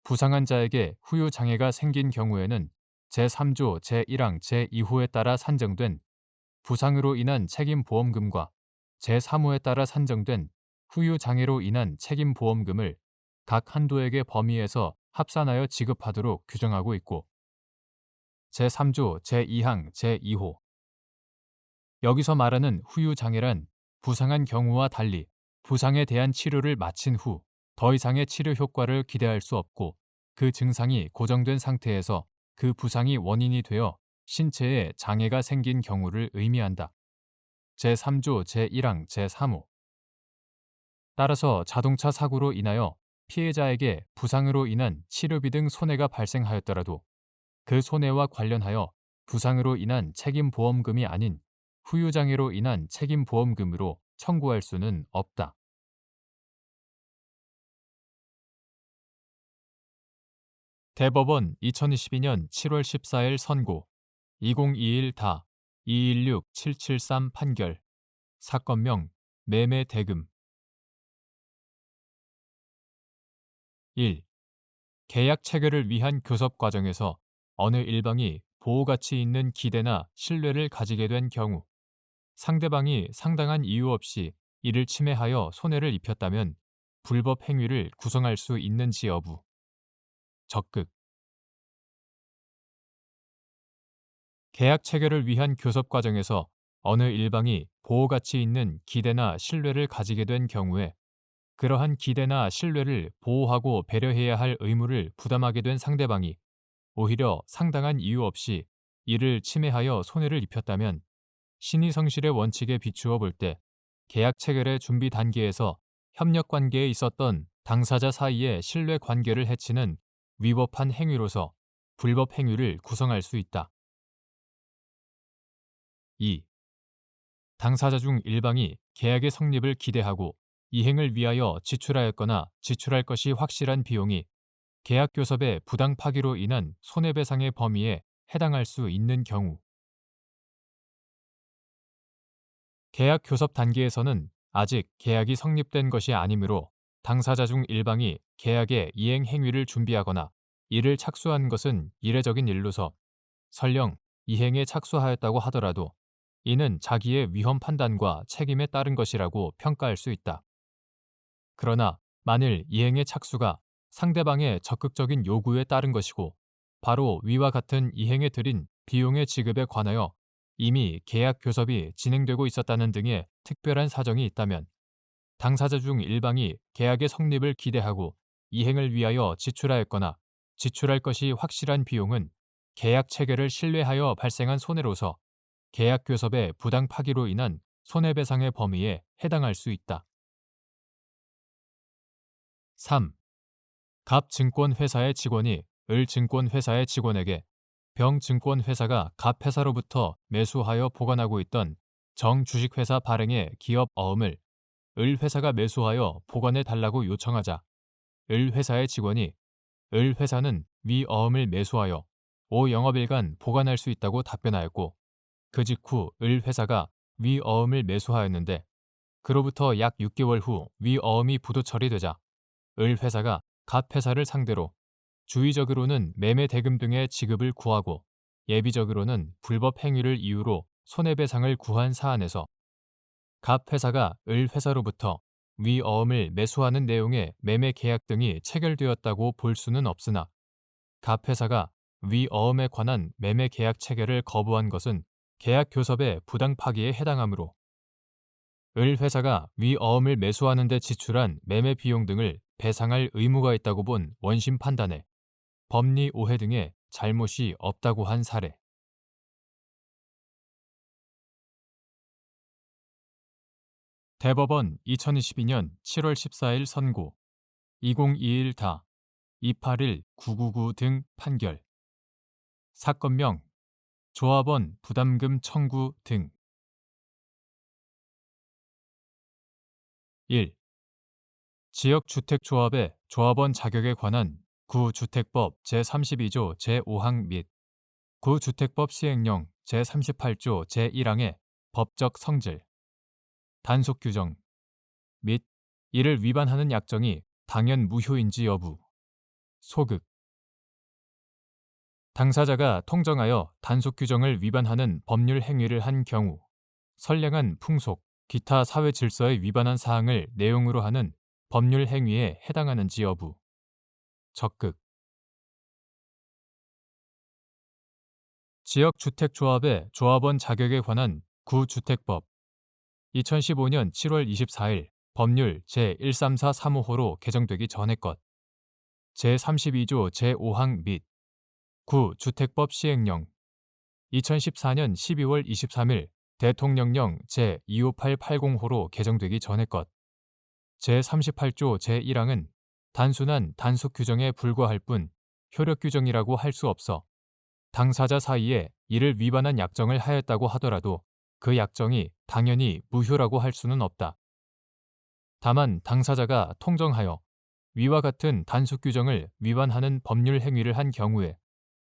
부상한 자에게 후유장애가 생긴 경우에는 제3조 제1항 제2호에 따라 산정된 부상으로 인한 책임보험금과 제3호에 따라 산정된 후유장애로 인한 책임보험금을 각 한도액의 범위에서 합산하여 지급하도록 규정하고 있고 제3조 제2항 제2호 여기서 말하는 후유장애란 부상한 경우와 달리 부상에 대한 치료를 마친 후 더 이상의 치료 효과를 기대할 수 없고 그 증상이 고정된 상태에서 그 부상이 원인이 되어 신체에 장애가 생긴 경우를 의미한다. 제3조 제1항 제3호. 따라서 자동차 사고로 인하여 피해자에게 부상으로 인한 치료비 등 손해가 발생하였더라도 그 손해와 관련하여 부상으로 인한 책임보험금이 아닌 후유장애로 인한 책임보험금으로 청구할 수는 없다. 대법원 2022년 7월 14일 선고 2021다 216773 판결 사건명 매매대금 1. 계약 체결을 위한 교섭 과정에서 어느 일방이 보호가치 있는 기대나 신뢰를 가지게 된 경우 상대방이 상당한 이유 없이 이를 침해하여 손해를 입혔다면 불법 행위를 구성할 수 있는지 여부. 적극. 계약 체결을 위한 교섭 과정에서 어느 일방이 보호가치 있는 기대나 신뢰를 가지게 된 경우에 그러한 기대나 신뢰를 보호하고 배려해야 할 의무를 부담하게 된 상대방이 오히려 상당한 이유 없이 이를 침해하여 손해를 입혔다면 신의성실의 원칙에 비추어 볼 때 계약 체결의 준비 단계에서 협력 관계에 있었던 당사자 사이의 신뢰 관계를 해치는 위법한 행위로서 불법 행위를 구성할 수 있다. 2. 당사자 중 일방이 계약의 성립을 기대하고 이행을 위하여 지출하였거나 지출할 것이 확실한 비용이 계약 교섭의 부당 파기로 인한 손해배상의 범위에 해당할 수 있는 경우 계약 교섭 단계에서는 아직 계약이 성립된 것이 아니므로 당사자 중 일방이 계약의 이행 행위를 준비하거나 이를 착수한 것은 이례적인 일로서 설령 이행에 착수하였다고 하더라도 이는 자기의 위험 판단과 책임에 따른 것이라고 평가할 수 있다. 그러나 만일 이행의 착수가 상대방의 적극적인 요구에 따른 것이고 바로 위와 같은 이행에 들인 비용의 지급에 관하여 이미 계약 교섭이 진행되고 있었다는 등의 특별한 사정이 있다면 당사자 중 일방이 계약의 성립을 기대하고 이행을 위하여 지출하였거나 지출할 것이 확실한 비용은 계약 체결을 신뢰하여 발생한 손해로서 계약 교섭의 부당 파기로 인한 손해배상의 범위에 해당할 수 있다. 3. 갑증권회사의 직원이 을증권회사의 직원에게 병증권회사가 갑회사로부터 매수하여 보관하고 있던 정주식회사 발행의 기업 어음을 을회사가 매수하여 보관해 달라고 요청하자 을회사의 직원이 을회사는 위 어음을 매수하여 5영업일간 보관할 수 있다고 답변하였고 그 직후 을회사가 위 어음을 매수하였는데 그로부터 약 6개월 후 위 어음이 부도 처리되자 을회사가 갑회사를 상대로 주의적으로는 매매 대금 등의 지급을 구하고 예비적으로는 불법 행위를 이유로 손해배상을 구한 사안에서 갑회사가 을회사로부터 위어음을 매수하는 내용의 매매 계약 등이 체결되었다고 볼 수는 없으나 갑회사가 위어음에 관한 매매 계약 체결을 거부한 것은 계약 교섭의 부당 파기에 해당하므로 을회사가 위어음을 매수하는 데 지출한 매매 비용 등을 배상할 의무가 있다고 본 원심 판단에 법리 오해 등의 잘못이 없다고 한 사례. 대법원 2022년 7월 14일 선고 2021다 281999 등 판결 사건명 조합원 부담금 청구 등 1. 지역주택조합의 조합원 자격에 관한 구주택법 제32조 제5항 및 구주택법 시행령 제38조 제1항의 법적 성질, 단속 규정 및 이를 위반하는 약정이 당연 무효인지 여부, 소극. 당사자가 통정하여 단속 규정을 위반하는 법률 행위를 한 경우 선량한 풍속, 기타 사회 질서에 위반한 사항을 내용으로 하는 법률 행위에 해당하는지 여부, 적극. 지역주택조합의 조합원 자격에 관한 구주택법 2015년 7월 24일 법률 제1343호로 개정되기 전의 것 제32조 제5항 및 구주택법 시행령 2014년 12월 23일 대통령령 제25880호로 개정되기 전의 것. 제38조 제1항은 단순한 단속 규정에 불과할 뿐 효력 규정이라고 할 수 없어 당사자 사이에 이를 위반한 약정을 하였다고 하더라도 그 약정이 당연히 무효라고 할 수는 없다. 다만 당사자가 통정하여 위와 같은 단속 규정을 위반하는 법률 행위를 한 경우에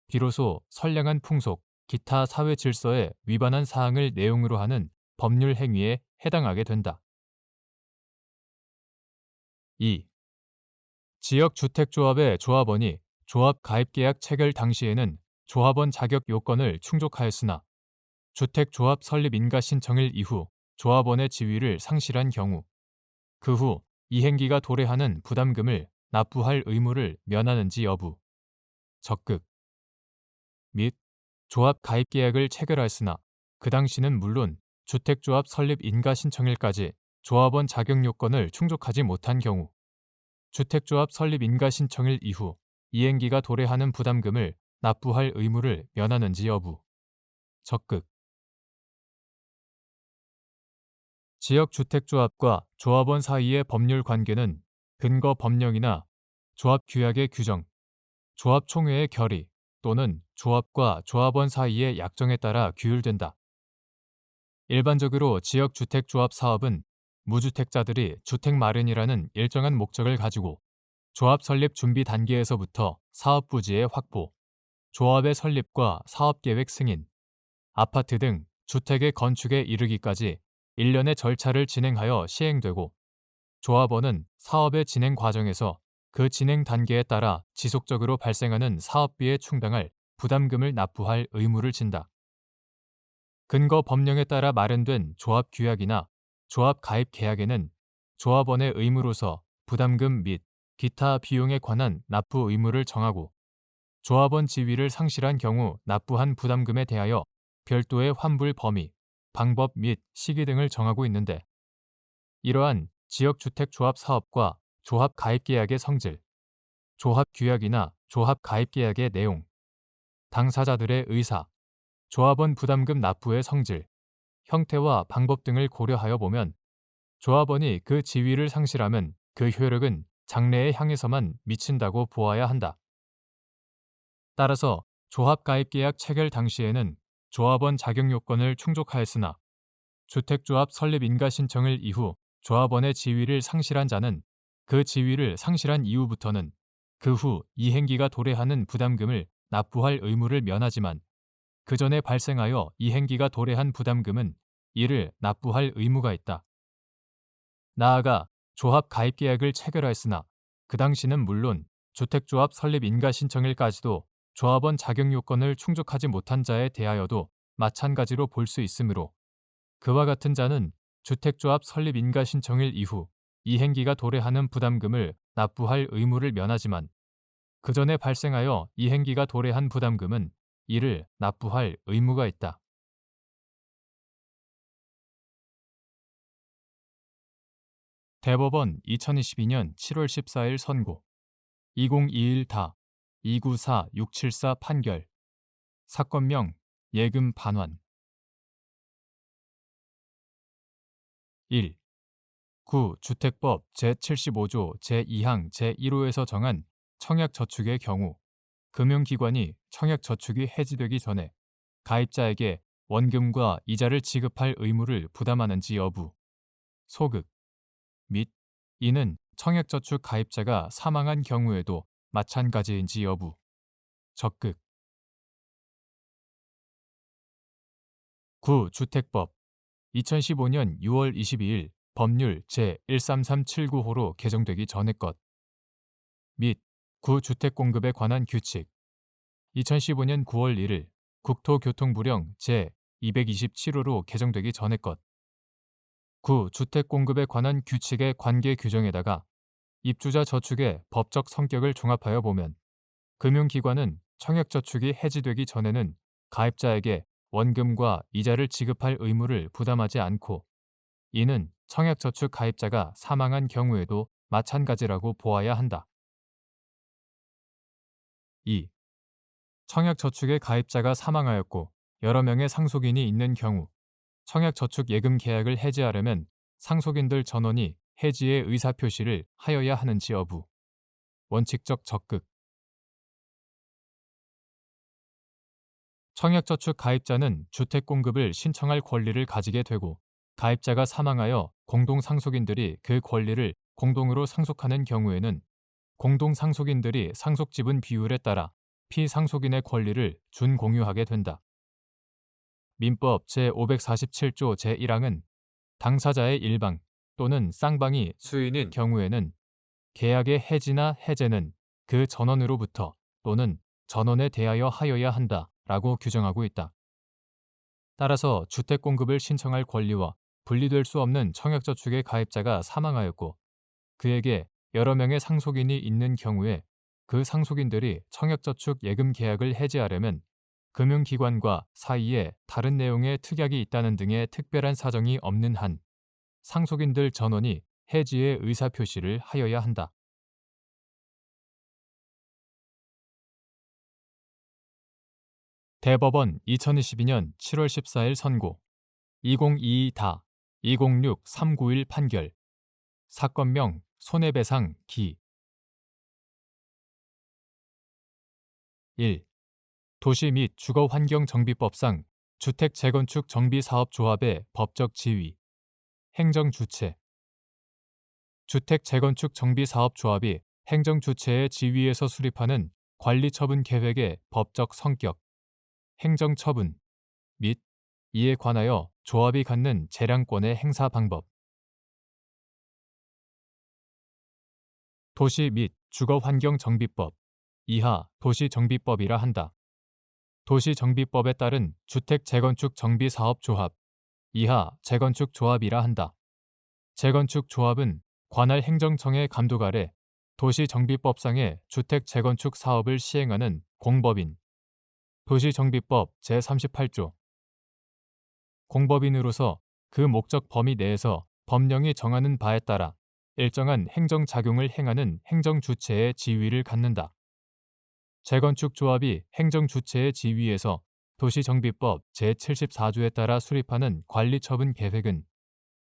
비로소 선량한 풍속, 기타 사회 질서에 위반한 사항을 내용으로 하는 법률 행위에 해당하게 된다. 2. 지역주택조합의 조합원이 조합 가입계약 체결 당시에는 조합원 자격 요건을 충족하였으나 주택조합 설립 인가 신청일 이후 조합원의 지위를 상실한 경우 그 후 이행기가 도래하는 부담금을 납부할 의무를 면하는지 여부, 적극 및 조합 가입 계약을 체결하였으나 그 당시는 물론 주택조합 설립 인가 신청일까지 조합원 자격 요건을 충족하지 못한 경우 주택조합 설립 인가 신청일 이후 이행기가 도래하는 부담금을 납부할 의무를 면하는지 여부, 적극 지역주택조합과 조합원 사이의 법률 관계는 근거 법령이나 조합 규약의 규정, 조합 총회의 결의 또는 조합과 조합원 사이의 약정에 따라 규율된다. 일반적으로 지역주택조합 사업은 무주택자들이 주택 마련이라는 일정한 목적을 가지고 조합 설립 준비 단계에서부터 사업 부지의 확보, 조합의 설립과 사업계획 승인, 아파트 등 주택의 건축에 이르기까지 일련의 절차를 진행하여 시행되고 조합원은 사업의 진행 과정에서 그 진행 단계에 따라 지속적으로 발생하는 사업비에 충당할 부담금을 납부할 의무를 진다. 근거 법령에 따라 마련된 조합 규약이나 조합 가입 계약에는 조합원의 의무로서 부담금 및 기타 비용에 관한 납부 의무를 정하고 조합원 지위를 상실한 경우 납부한 부담금에 대하여 별도의 환불 범위, 방법 및 시기 등을 정하고 있는데 이러한 지역주택조합 사업과 조합 가입 계약의 성질, 조합 규약이나 조합 가입 계약의 내용, 당사자들의 의사, 조합원 부담금 납부의 성질, 형태와 방법 등을 고려하여 보면 조합원이 그 지위를 상실하면 그 효력은 장래에 향해서만 미친다고 보아야 한다. 따라서 조합 가입 계약 체결 당시에는 조합원 자격 요건을 충족하였으나 주택조합 설립 인가 신청일 이후 조합원의 지위를 상실한 자는 그 지위를 상실한 이후부터는 그 후 이행기가 도래하는 부담금을 납부할 의무를 면하지만 그 전에 발생하여 이행기가 도래한 부담금은 이를 납부할 의무가 있다. 나아가 조합 가입 계약을 체결하였으나 그 당시는 물론 주택조합 설립 인가 신청일까지도 조합원 자격 요건을 충족하지 못한 자에 대하여도 마찬가지로 볼 수 있으므로 그와 같은 자는 주택조합 설립 인가 신청일 이후 이행기가 도래하는 부담금을 납부할 의무를 면하지만 그 전에 발생하여 이행기가 도래한 부담금은 이를 납부할 의무가 있다. 대법원 2022년 7월 14일 선고 2021다 294674 판결 사건명 예금 반환 1. 구주택법 제75조 제2항 제1호에서 정한 청약저축의 경우 금융기관이 청약저축이 해지되기 전에 가입자에게 원금과 이자를 지급할 의무를 부담하는지 여부, 소극 및 이는 청약저축 가입자가 사망한 경우에도 마찬가지인지 여부, 적극. 구주택법 2015년 6월 22일 법률 제13379호로 개정되기 전의 것 및 구주택공급에 관한 규칙 2015년 9월 1일 국토교통부령 제227호로 개정되기 전의 것 구주택공급에 관한 규칙의 관계 규정에다가 입주자 저축의 법적 성격을 종합하여 보면 금융기관은 청약저축이 해지되기 전에는 가입자에게 원금과 이자를 지급할 의무를 부담하지 않고 이는 청약저축 가입자가 사망한 경우에도 마찬가지라고 보아야 한다. 2. 청약저축의 가입자가 사망하였고 여러 명의 상속인이 있는 경우 청약저축예금 계약을 해지하려면 상속인들 전원이 해지의 의사표시를 하여야 하는지 여부. 원칙적 적극. 청약저축 가입자는 주택 공급을 신청할 권리를 가지게 되고 가입자가 사망하여 공동상속인들이 그 권리를 공동으로 상속하는 경우에는 공동상속인들이 상속지분 비율에 따라 피상속인의 권리를 준공유하게 된다. 민법 제547조 제1항은 당사자의 일방 또는 쌍방이 수인인 경우에는 계약의 해지나 해제는 그 전원으로부터 또는 전원에 대하여 하여야 한다라고 규정하고 있다. 따라서 주택 공급을 신청할 권리와 분리될 수 없는 청약저축의 가입자가 사망하였고 그에게 여러 명의 상속인이 있는 경우에 그 상속인들이 청약저축 예금 계약을 해지하려면 금융기관과 사이에 다른 내용의 특약이 있다는 등의 특별한 사정이 없는 한 상속인들 전원이 해지의 의사표시를 하여야 한다. 대법원 2022년 7월 14일 선고 2022다 206391 판결 사건명 손해배상 기 1. 도시 및 주거환경정비법상 주택재건축정비사업조합의 법적 지위 행정주체 주택재건축정비사업조합이 행정주체의 지위에서 수립하는 관리처분 계획의 법적 성격, 행정처분 및 이에 관하여 조합이 갖는 재량권의 행사 방법 도시 및 주거환경정비법 이하 도시정비법이라 한다. 도시정비법에 따른 주택재건축정비사업조합 이하 재건축조합이라 한다. 재건축조합은 관할 행정청의 감독 아래 도시정비법상의 주택재건축 사업을 시행하는 공법인 도시정비법 제38조 공법인으로서 그 목적 범위 내에서 법령이 정하는 바에 따라 일정한 행정작용을 행하는 행정주체의 지위를 갖는다. 재건축조합이 행정주체의 지위에서 도시정비법 제74조에 따라 수립하는 관리처분 계획은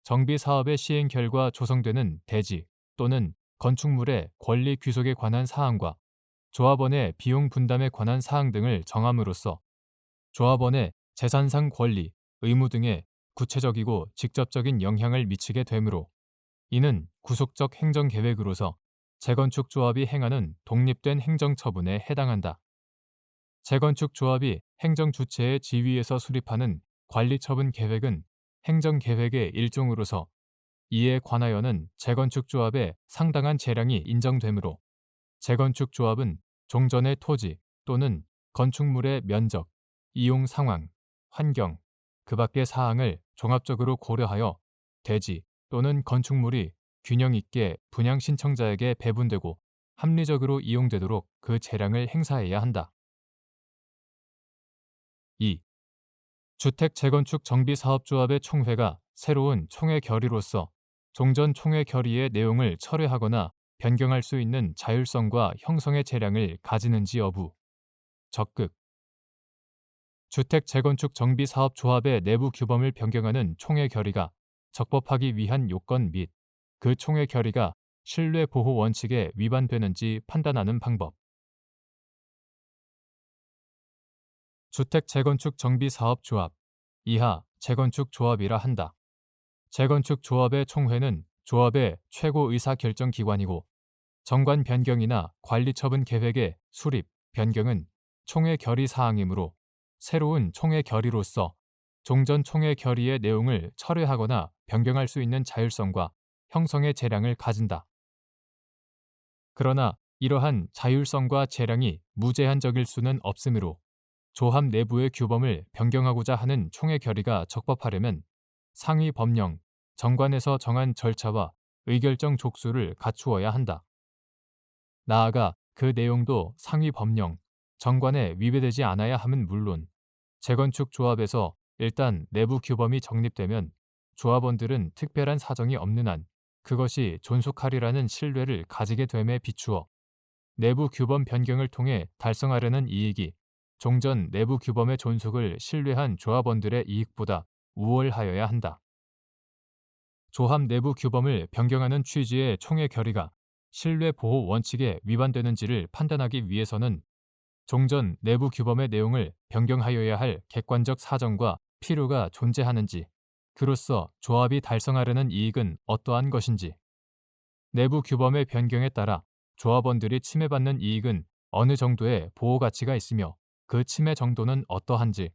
정비사업의 시행 결과 조성되는 대지 또는 건축물의 권리 귀속에 관한 사항과 조합원의 비용 분담에 관한 사항 등을 정함으로써 조합원의 재산상 권리, 의무 등에 구체적이고 직접적인 영향을 미치게 되므로 이는 구속적 행정계획으로서 재건축조합이 행하는 독립된 행정처분에 해당한다. 재건축조합이 행정주체의 지위에서 수립하는 관리처분 계획은 행정계획의 일종으로서 이에 관하여는 재건축조합의 상당한 재량이 인정되므로 재건축조합은 종전의 토지 또는 건축물의 면적, 이용 상황, 환경, 그 밖의 사항을 종합적으로 고려하여 대지 또는 건축물이 균형 있게 분양 신청자에게 배분되고 합리적으로 이용되도록 그 재량을 행사해야 한다. 2. 주택 재건축 정비사업조합의 총회가 새로운 총회 결의로서 종전 총회 결의의 내용을 철회하거나 변경할 수 있는 자율성과 형성의 재량을 가지는지 여부. 적극. 주택 재건축 정비사업조합의 내부 규범을 변경하는 총회 결의가 적법하기 위한 요건 및 그 총회 결의가 신뢰 보호 원칙에 위반되는지 판단하는 방법. 주택 재건축 정비사업조합 이하 재건축조합이라 한다. 재건축조합의 총회는 조합의 최고 의사결정기관이고 정관 변경이나 관리처분 계획의 수립, 변경은 총회 결의 사항이므로 새로운 총회 결의로서 종전 총회 결의의 내용을 철회하거나 변경할 수 있는 자율성과 형성의 재량을 가진다. 그러나 이러한 자율성과 재량이 무제한적일 수는 없으므로 조합 내부의 규범을 변경하고자 하는 총회 결의가 적법하려면 상위 법령, 정관에서 정한 절차와 의결정 족수를 갖추어야 한다. 나아가 그 내용도 상위 법령, 정관에 위배되지 않아야 함은 물론 재건축 조합에서 일단 내부 규범이 정립되면 조합원들은 특별한 사정이 없는 한 그것이 존속하리라는 신뢰를 가지게 됨에 비추어 내부 규범 변경을 통해 달성하려는 이익이 종전 내부 규범의 존속을 신뢰한 조합원들의 이익보다 우월하여야 한다. 조합 내부 규범을 변경하는 취지의 총회 결의가 신뢰 보호 원칙에 위반되는지를 판단하기 위해서는 종전 내부 규범의 내용을 변경하여야 할 객관적 사정과 필요가 존재하는지, 그로써 조합이 달성하려는 이익은 어떠한 것인지, 내부 규범의 변경에 따라 조합원들이 침해받는 이익은 어느 정도의 보호 가치가 있으며 그 침해 정도는 어떠한지,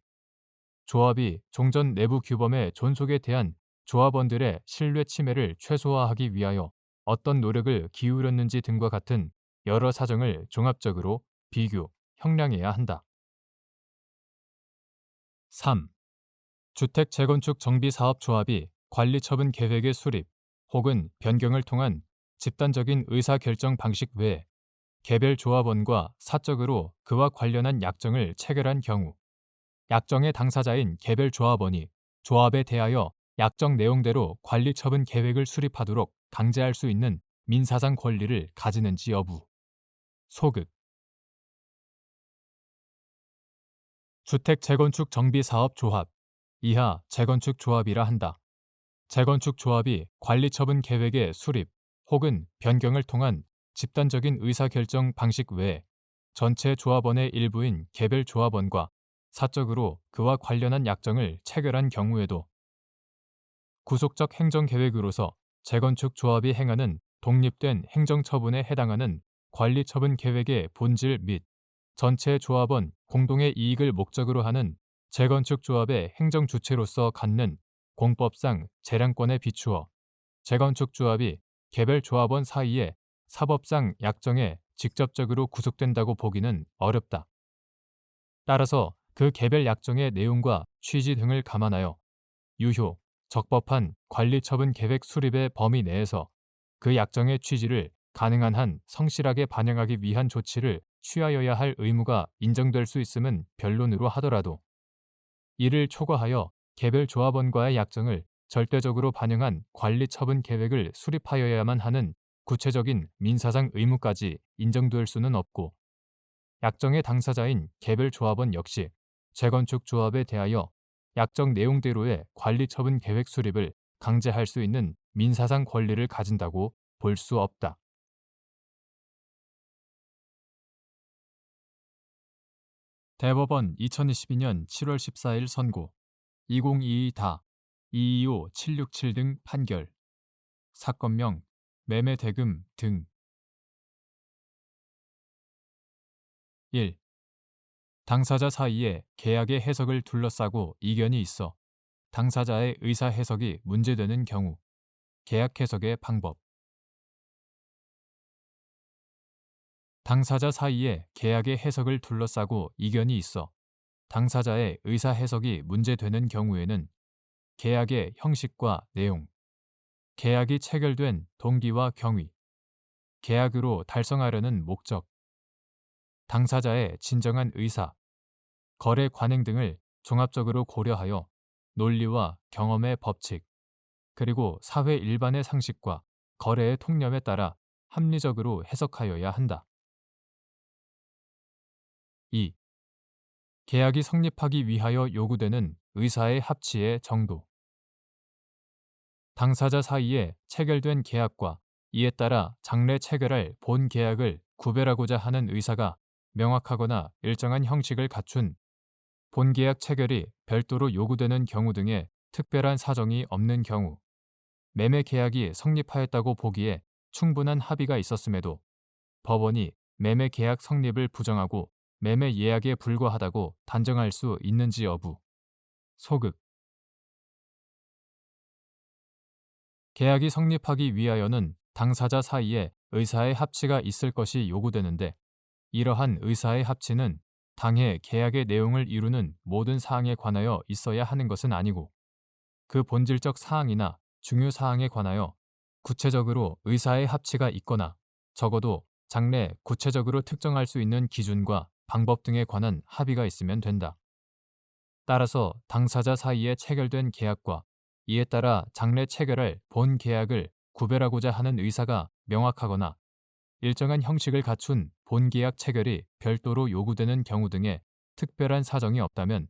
조합이 종전 내부 규범의 존속에 대한 조합원들의 신뢰 침해를 최소화하기 위하여 어떤 노력을 기울였는지 등과 같은 여러 사정을 종합적으로 비교, 형량해야 한다. 3. 주택 재건축 정비 사업 조합이 관리 처분 계획의 수립 혹은 변경을 통한 집단적인 의사 결정 방식 외에 개별 조합원과 사적으로 그와 관련한 약정을 체결한 경우, 약정의 당사자인 개별 조합원이 조합에 대하여 약정 내용대로 관리 처분 계획을 수립하도록 강제할 수 있는 민사상 권리를 가지는지 여부. 소극. 주택 재건축 정비 사업 조합 이하 재건축 조합이라 한다. 재건축 조합이 관리 처분 계획의 수립 혹은 변경을 통한 집단적인 의사결정 방식 외에 전체 조합원의 일부인 개별 조합원과 사적으로 그와 관련한 약정을 체결한 경우에도 구속적 행정계획으로서 재건축 조합이 행하는 독립된 행정처분에 해당하는 관리처분 계획의 본질 및 전체 조합원 공동의 이익을 목적으로 하는 재건축 조합의 행정주체로서 갖는 공법상 재량권에 비추어 재건축 조합이 개별 조합원 사이의 사법상 약정에 직접적으로 구속된다고 보기는 어렵다. 따라서 그 개별 약정의 내용과 취지 등을 감안하여 유효, 적법한 관리처분 계획 수립의 범위 내에서 그 약정의 취지를 가능한 한 성실하게 반영하기 위한 조치를 취하여야 할 의무가 인정될 수 있음은 변론으로 하더라도 이를 초과하여 개별 조합원과의 약정을 절대적으로 반영한 관리처분 계획을 수립하여야만 하는 구체적인 민사상 의무까지 인정될 수는 없고, 약정의 당사자인 개별 조합원 역시 재건축 조합에 대하여 약정 내용대로의 관리처분 계획 수립을 강제할 수 있는 민사상 권리를 가진다고 볼 수 없다. 대법원 2022년 7월 14일 선고 2022다 225767 등 판결 사건명 매매대금 등 1. 당사자 사이에 계약의 해석을 둘러싸고 이견이 있어 당사자의 의사 해석이 문제되는 경우 계약 해석의 방법. 당사자 사이에 계약의 해석을 둘러싸고 이견이 있어 당사자의 의사 해석이 문제되는 경우에는 계약의 형식과 내용, 계약이 체결된 동기와 경위, 계약으로 달성하려는 목적, 당사자의 진정한 의사, 거래 관행 등을 종합적으로 고려하여 논리와 경험의 법칙, 그리고 사회 일반의 상식과 거래의 통념에 따라 합리적으로 해석하여야 한다. 2. 계약이 성립하기 위하여 요구되는 의사의 합치의 정도. 당사자 사이에 체결된 계약과 이에 따라 장래 체결할 본 계약을 구별하고자 하는 의사가 명확하거나 일정한 형식을 갖춘 본계약 체결이 별도로 요구되는 경우 등의 특별한 사정이 없는 경우, 매매 계약이 성립하였다고 보기에 충분한 합의가 있었음에도 법원이 매매 계약 성립을 부정하고 매매 예약에 불과하다고 단정할 수 있는지 여부. 소극. 계약이 성립하기 위하여는 당사자 사이에 의사의 합치가 있을 것이 요구되는데, 이러한 의사의 합치는 당해 계약의 내용을 이루는 모든 사항에 관하여 있어야 하는 것은 아니고, 그 본질적 사항이나 중요 사항에 관하여 구체적으로 의사의 합치가 있거나 적어도 장래 구체적으로 특정할 수 있는 기준과 방법 등에 관한 합의가 있으면 된다. 따라서 당사자 사이에 체결된 계약과 이에 따라 장래 체결할 본 계약을 구별하고자 하는 의사가 명확하거나 일정한 형식을 갖춘 본 계약 체결이 별도로 요구되는 경우 등의 특별한 사정이 없다면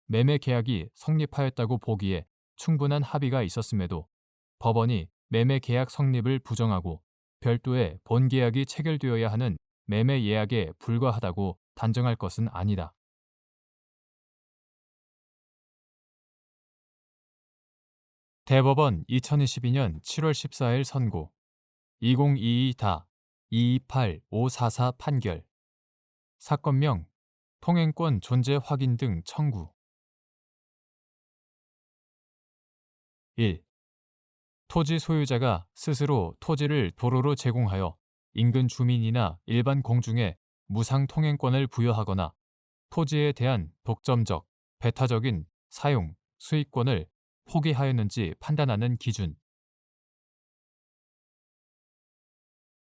매매 계약이 성립하였다고 보기에 충분한 합의가 있었음에도 법원이 매매 계약 성립을 부정하고 별도의 본계약이 체결되어야 하는 매매 예약에 불과하다고 단정할 것은 아니다. 대법원 2022년 7월 14일 선고 2022-228544 판결 사건명 통행권 존재 확인 등 청구 1. 토지 소유자가 스스로 토지를 도로로 제공하여 인근 주민이나 일반 공중에 무상 통행권을 부여하거나 토지에 대한 독점적, 배타적인 사용, 수익권을 포기하였는지 판단하는 기준.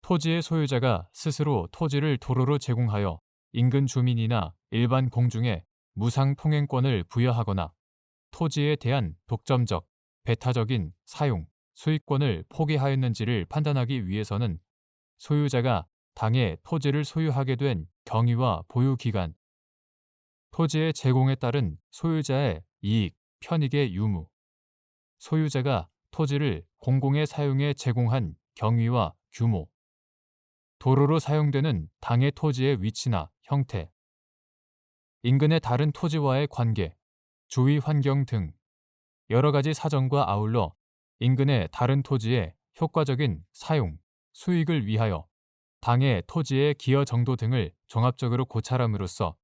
토지의 소유자가 스스로 토지를 도로로 제공하여 인근 주민이나 일반 공중에 무상 통행권을 부여하거나 토지에 대한 독점적, 배타적인 사용, 수익권을 포기하였는지를 판단하기 위해서는 소유자가 당해 토지를 소유하게 된 경위와 보유 기간, 토지의 제공에 따른 소유자의 이익, 편익의 유무, 소유자가 토지를 공공의 사용에 제공한 경위와 규모, 도로로 사용되는 당해 토지의 위치나 형태, 인근의 다른 토지와의 관계, 주위 환경 등 여러 가지 사정과 아울러 인근의 다른 토지의 효과적인 사용, 수익을 위하여 당해 토지의 기여 정도 등을 종합적으로 고찰함으로써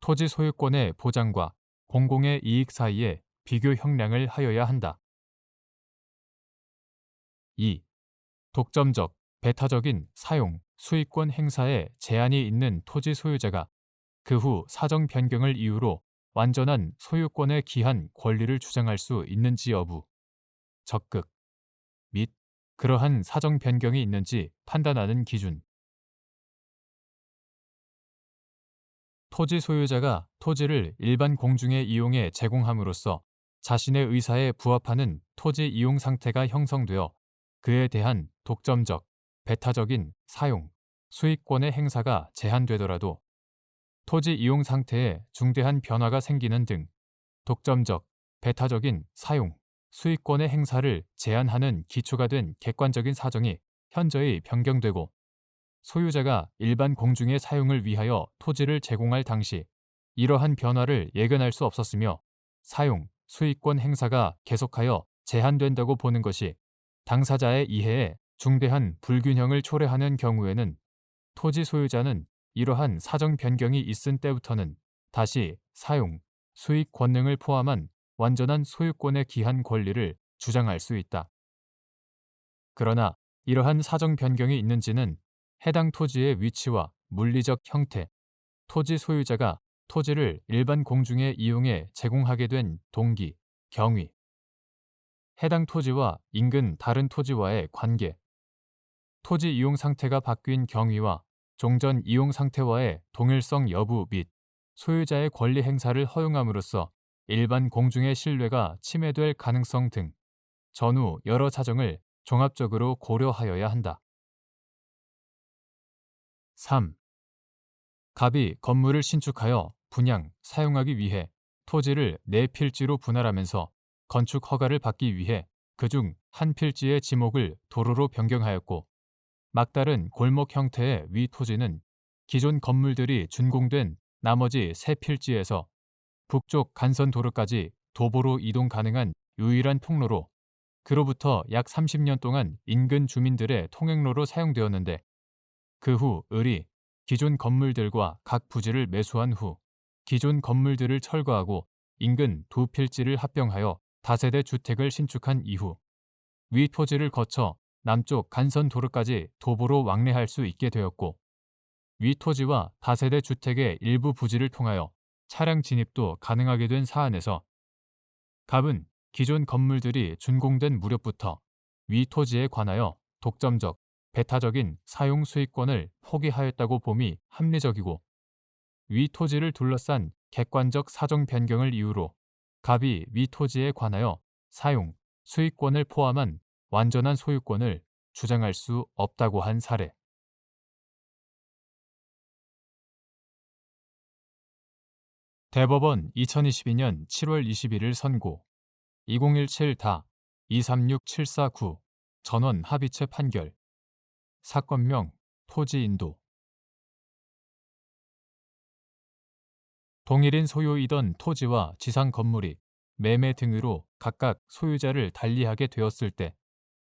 토지 소유권의 보장과 공공의 이익 사이에 비교 형량을 하여야 한다. 2. 독점적, 배타적인 사용, 수익권 행사에 제한이 있는 토지 소유자가 그 후 사정 변경을 이유로 완전한 소유권에 기한 권리를 주장할 수 있는지 여부, 적극 및 그러한 사정 변경이 있는지 판단하는 기준. 토지 소유자가 토지를 일반 공중의 이용에 제공함으로써 자신의 의사에 부합하는 토지 이용 상태가 형성되어 그에 대한 독점적, 배타적인 사용, 수익권의 행사가 제한되더라도 토지 이용 상태에 중대한 변화가 생기는 등 독점적, 배타적인 사용, 수익권의 행사를 제한하는 기초가 된 객관적인 사정이 현저히 변경되고 소유자가 일반 공중의 사용을 위하여 토지를 제공할 당시 이러한 변화를 예견할 수 없었으며 사용, 수익권 행사가 계속하여 제한된다고 보는 것이 당사자의 이해에 중대한 불균형을 초래하는 경우에는 토지 소유자는 이러한 사정 변경이 있은 때부터는 다시 사용, 수익 권능을 포함한 완전한 소유권의 기한 권리를 주장할 수 있다. 그러나 이러한 사정 변경이 있는지는 해당 토지의 위치와 물리적 형태, 토지 소유자가 토지를 일반 공중의 이용에 제공하게 된 동기, 경위, 해당 토지와 인근 다른 토지와의 관계, 토지 이용 상태가 바뀐 경위와 종전 이용 상태와의 동일성 여부 및 소유자의 권리 행사를 허용함으로써 일반 공중의 신뢰가 침해될 가능성 등 전후 여러 사정을 종합적으로 고려하여야 한다. 3. 갑이 건물을 신축하여 분양, 사용하기 위해 토지를 4필지로 분할하면서 건축 허가를 받기 위해 그중 한 필지의 지목을 도로로 변경하였고 막다른 골목 형태의 위 토지는 기존 건물들이 준공된 나머지 3필지에서 북쪽 간선 도로까지 도보로 이동 가능한 유일한 통로로 그로부터 약 30년 동안 인근 주민들의 통행로로 사용되었는데 그 후 을이 기존 건물들과 각 부지를 매수한 후 기존 건물들을 철거하고 인근 두 필지를 합병하여 다세대 주택을 신축한 이후 위 토지를 거쳐 남쪽 간선 도로까지 도보로 왕래할 수 있게 되었고 위 토지와 다세대 주택의 일부 부지를 통하여 차량 진입도 가능하게 된 사안에서 갑은 기존 건물들이 준공된 무렵부터 위 토지에 관하여 독점적, 배타적인 사용 수익권을 포기하였다고 봄이 합리적이고 위 토지를 둘러싼 객관적 사정 변경을 이유로 갑이 위 토지에 관하여 사용, 수익권을 포함한 완전한 소유권을 주장할 수 없다고 한 사례. 대법원 2022년 7월 21일 선고 2017다 236749 전원 합의체 판결 사건명 토지인도 동일인 소유이던 토지와 지상 건물이 매매 등으로 각각 소유자를 달리하게 되었을 때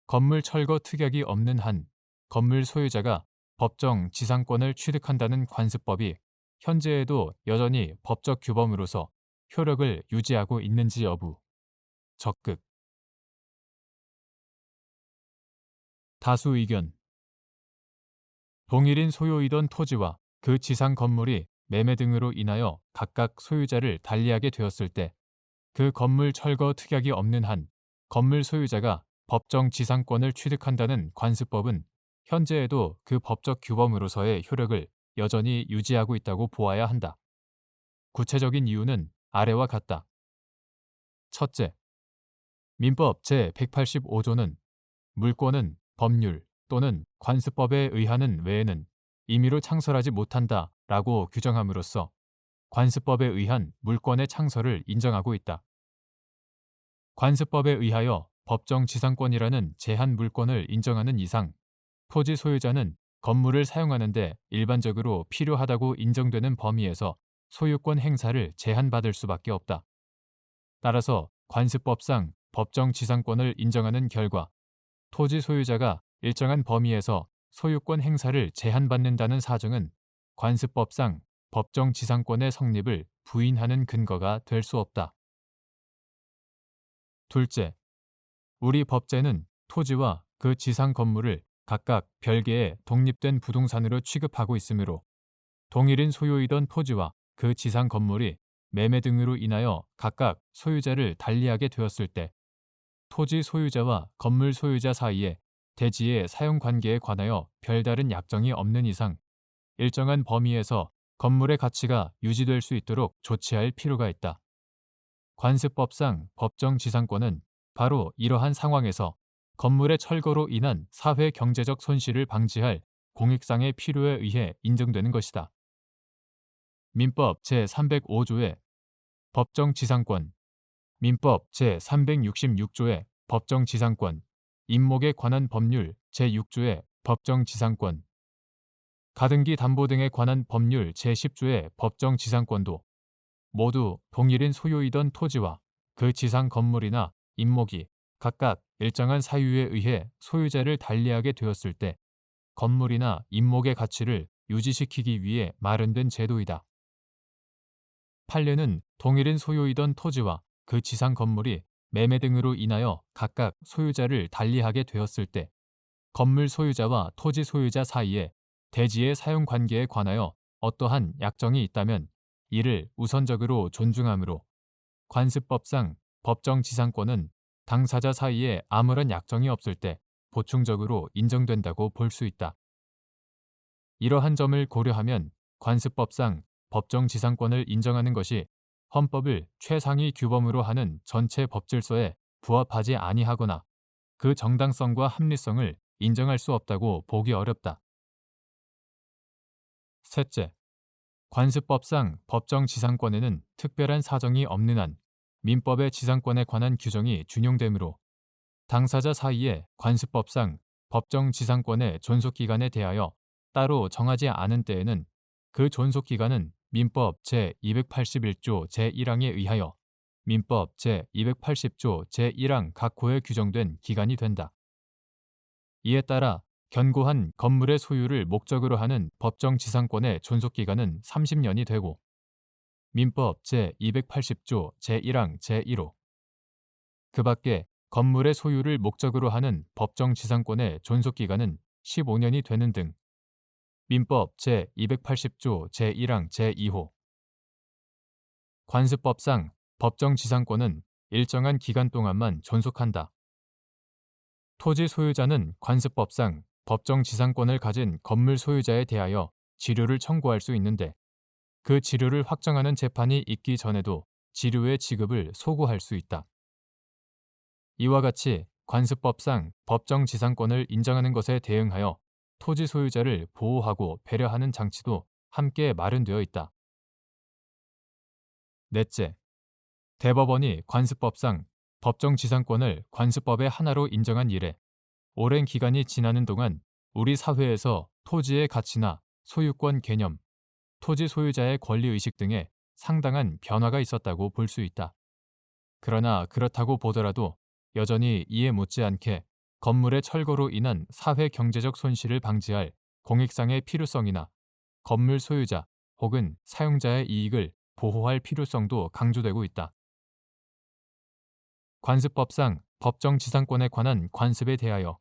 건물 철거 특약이 없는 한 건물 소유자가 법정 지상권을 취득한다는 관습법이 현재에도 여전히 법적 규범으로서 효력을 유지하고 있는지 여부. 적극. 다수 의견. 동일인 소유이던 토지와 그 지상 건물이 매매 등으로 인하여 각각 소유자를 달리하게 되었을 때 그 건물 철거 특약이 없는 한 건물 소유자가 법정 지상권을 취득한다는 관습법은 현재에도 그 법적 규범으로서의 효력을 여전히 유지하고 있다고 보아야 한다. 구체적인 이유는 아래와 같다. 첫째, 민법 제185조는 물권은 법률 또는 관습법에 의하는 외에는 임의로 창설하지 못한다 라고 규정함으로써 관습법에 의한 물권의 창설을 인정하고 있다. 관습법에 의하여 법정 지상권이라는 제한 물권을 인정하는 이상 토지 소유자는 건물을 사용하는 데 일반적으로 필요하다고 인정되는 범위에서 소유권 행사를 제한받을 수밖에 없다. 따라서 관습법상 법정 지상권을 인정하는 결과 토지 소유자가 일정한 범위에서 소유권 행사를 제한받는다는 사정은 관습법상 법정 지상권의 성립을 부인하는 근거가 될 수 없다. 둘째, 우리 법제는 토지와 그 지상 건물을 각각 별개의 독립된 부동산으로 취급하고 있으므로 동일인 소유이던 토지와 그 지상 건물이 매매 등으로 인하여 각각 소유자를 달리하게 되었을 때 토지 소유자와 건물 소유자 사이에 대지의 사용 관계에 관하여 별다른 약정이 없는 이상 일정한 범위에서 건물의 가치가 유지될 수 있도록 조치할 필요가 있다. 관습법상 법정 지상권은 바로 이러한 상황에서 건물의 철거로 인한 사회 경제적 손실을 방지할 공익상의 필요에 의해 인정되는 것이다. 민법 제305조의 법정 지상권, 민법 제366조의 법정 지상권, 임목에 관한 법률 제6조의 법정 지상권, 가등기 담보 등에 관한 법률 제10조의 법정 지상권도 모두 동일인 소유이던 토지와 그 지상 건물이나 임목이 각각 일정한 사유에 의해 소유자를 달리하게 되었을 때 건물이나 임목의 가치를 유지시키기 위해 마련된 제도이다. 판례는 동일인 소유이던 토지와 그 지상 건물이 매매 등으로 인하여 각각 소유자를 달리하게 되었을 때 건물 소유자와 토지 소유자 사이에 대지의 사용 관계에 관하여 어떠한 약정이 있다면 이를 우선적으로 존중하므로 관습법상 법정 지상권은 당사자 사이에 아무런 약정이 없을 때 보충적으로 인정된다고 볼 수 있다. 이러한 점을 고려하면 관습법상 법정 지상권을 인정하는 것이 헌법을 최상위 규범으로 하는 전체 법질서에 부합하지 아니하거나 그 정당성과 합리성을 인정할 수 없다고 보기 어렵다. 셋째, 관습법상 법정 지상권에는 특별한 사정이 없는 한 민법의 지상권에 관한 규정이 준용되므로 당사자 사이에 관습법상 법정 지상권의 존속기간에 대하여 따로 정하지 않은 때에는 그 존속기간은 민법 제281조 제1항에 의하여 민법 제280조 제1항 각 호에 규정된 기간이 된다. 이에 따라 견고한 건물의 소유를 목적으로 하는 법정 지상권의 존속기간은 30년이 되고 민법 제280조 제1항 제1호 그 밖에 건물의 소유를 목적으로 하는 법정 지상권의 존속기간은 15년이 되는 등 민법 제280조 제1항 제2호 관습법상 법정 지상권은 일정한 기간 동안만 존속한다. 토지 소유자는 관습법상 법정 지상권을 가진 건물 소유자에 대하여 지료를 청구할 수 있는데 그 지료를 확정하는 재판이 있기 전에도 지료의 지급을 소구할 수 있다. 이와 같이 관습법상 법정 지상권을 인정하는 것에 대응하여 토지 소유자를 보호하고 배려하는 장치도 함께 마련되어 있다. 넷째, 대법원이 관습법상 법정 지상권을 관습법의 하나로 인정한 이래 오랜 기간이 지나는 동안 우리 사회에서 토지의 가치나 소유권 개념, 토지 소유자의 권리의식 등에 상당한 변화가 있었다고 볼 수 있다. 그러나 그렇다고 보더라도 여전히 이에 못지않게 건물의 철거로 인한 사회 경제적 손실을 방지할 공익상의 필요성이나 건물 소유자 혹은 사용자의 이익을 보호할 필요성도 강조되고 있다. 관습법상 법정 지상권에 관한 관습에 대하여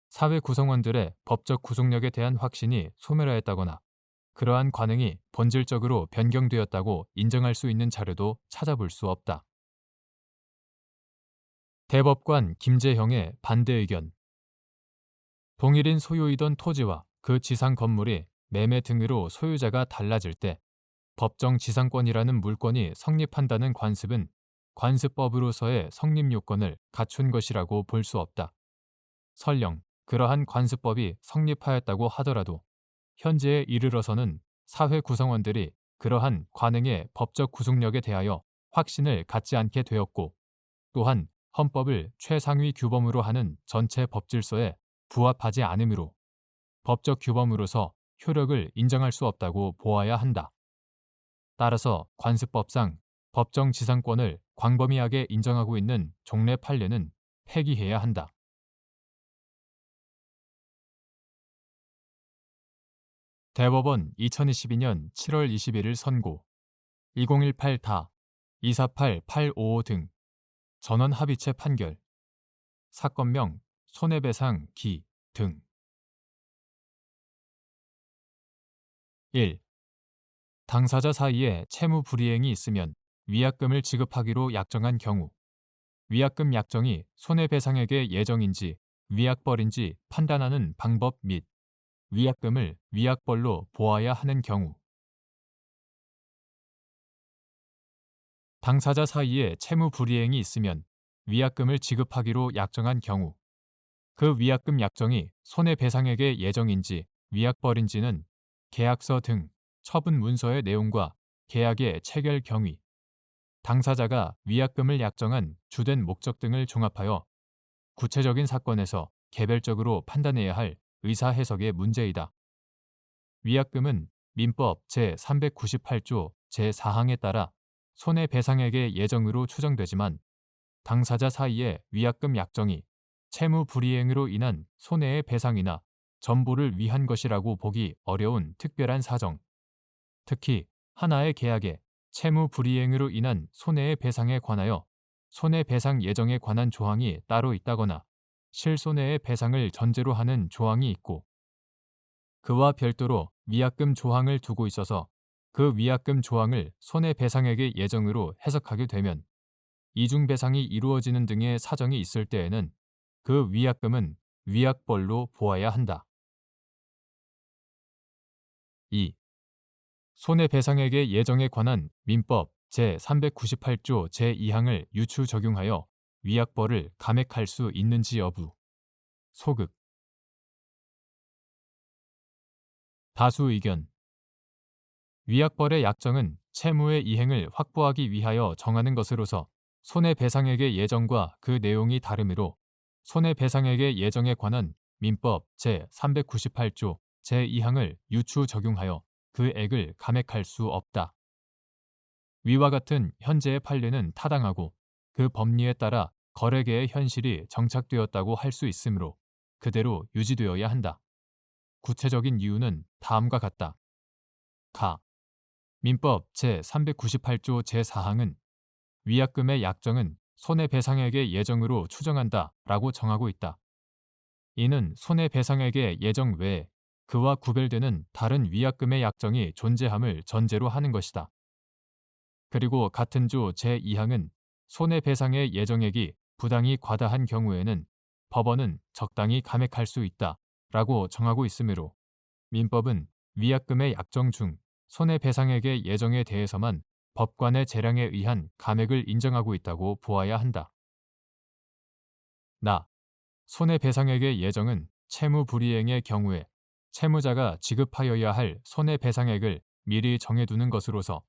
사회 구성원들의 법적 구속력에 대한 확신이 소멸하였다거나 그러한 관행이 본질적으로 변경되었다고 인정할 수 있는 자료도 찾아볼 수 없다. 대법관 김재형의 반대 의견. 동일인 소유이던 토지와 그 지상 건물이 매매 등으로 소유자가 달라질 때 법정 지상권이라는 물권이 성립한다는 관습은 관습법으로서의 성립 요건을 갖춘 것이라고 볼 수 없다. 설령 그러한 관습법이 성립하였다고 하더라도 현재에 이르러서는 사회 구성원들이 그러한 관행의 법적 구속력에 대하여 확신을 갖지 않게 되었고 또한 헌법을 최상위 규범으로 하는 전체 법질서에 부합하지 않으므로 법적 규범으로서 효력을 인정할 수 없다고 보아야 한다. 따라서 관습법상 법정 지상권을 광범위하게 인정하고 있는 종래 판례는 폐기해야 한다. 대법원 2022년 7월 21일 선고 2018다 248855 등 전원 합의체 판결 사건명 손해배상 기 등 1. 당사자 사이에 채무 불이행이 있으면 위약금을 지급하기로 약정한 경우 위약금 약정이 손해배상액의 예정인지 위약벌인지 판단하는 방법 및 위약금을 위약벌로 보아야 하는 경우 당사자 사이에 채무 불이행이 있으면 위약금을 지급하기로 약정한 경우 그 위약금 약정이 손해배상액의 예정인지 위약벌인지는 계약서 등 처분 문서의 내용과 계약의 체결 경위, 당사자가 위약금을 약정한 주된 목적 등을 종합하여 구체적인 사건에서 개별적으로 판단해야 할 의사 해석의 문제이다. 위약금은 민법 제398조 제4항에 따라 손해배상액의 예정으로 추정되지만 당사자 사이의 위약금 약정이 채무 불이행으로 인한 손해의 배상이나 전보를 위한 것이라고 보기 어려운 특별한 사정, 특히 하나의 계약에 채무 불이행으로 인한 손해의 배상에 관하여 손해배상 예정에 관한 조항이 따로 있다거나 실손해의 배상을 전제로 하는 조항이 있고 그와 별도로 위약금 조항을 두고 있어서 그 위약금 조항을 손해배상액의 예정으로 해석하게 되면 이중배상이 이루어지는 등의 사정이 있을 때에는 그 위약금은 위약벌로 보아야 한다. 2. 손해배상액의 예정에 관한 민법 제398조 제2항을 유추 적용하여 위약벌을 감액할 수 있는지 여부. 소극. 다수 의견. 위약벌의 약정은 채무의 이행을 확보하기 위하여 정하는 것으로서 손해배상액의 예정과 그 내용이 다르므로 손해배상액의 예정에 관한 민법 제398조 제2항을 유추 적용하여 그 액을 감액할 수 없다. 위와 같은 현재의 판례는 타당하고 그 법리에 따라 거래계의 현실이 정착되었다고 할 수 있으므로 그대로 유지되어야 한다. 구체적인 이유는 다음과 같다. 가. 민법 제398조 제4항은 위약금의 약정은 손해배상액의 예정으로 추정한다 라고 정하고 있다. 이는 손해배상액의 예정 외에 그와 구별되는 다른 위약금의 약정이 존재함을 전제로 하는 것이다. 그리고 같은 조 제2항은 손해배상의 예정액이 부당히 과다한 경우에는 법원은 적당히 감액할 수 있다 라고 정하고 있으므로 민법은 위약금의 약정 중 손해배상액의 예정에 대해서만 법관의 재량에 의한 감액을 인정하고 있다고 보아야 한다. 나. 손해배상액의 예정은 채무 불이행의 경우에 채무자가 지급하여야 할 손해배상액을 미리 정해두는 것으로서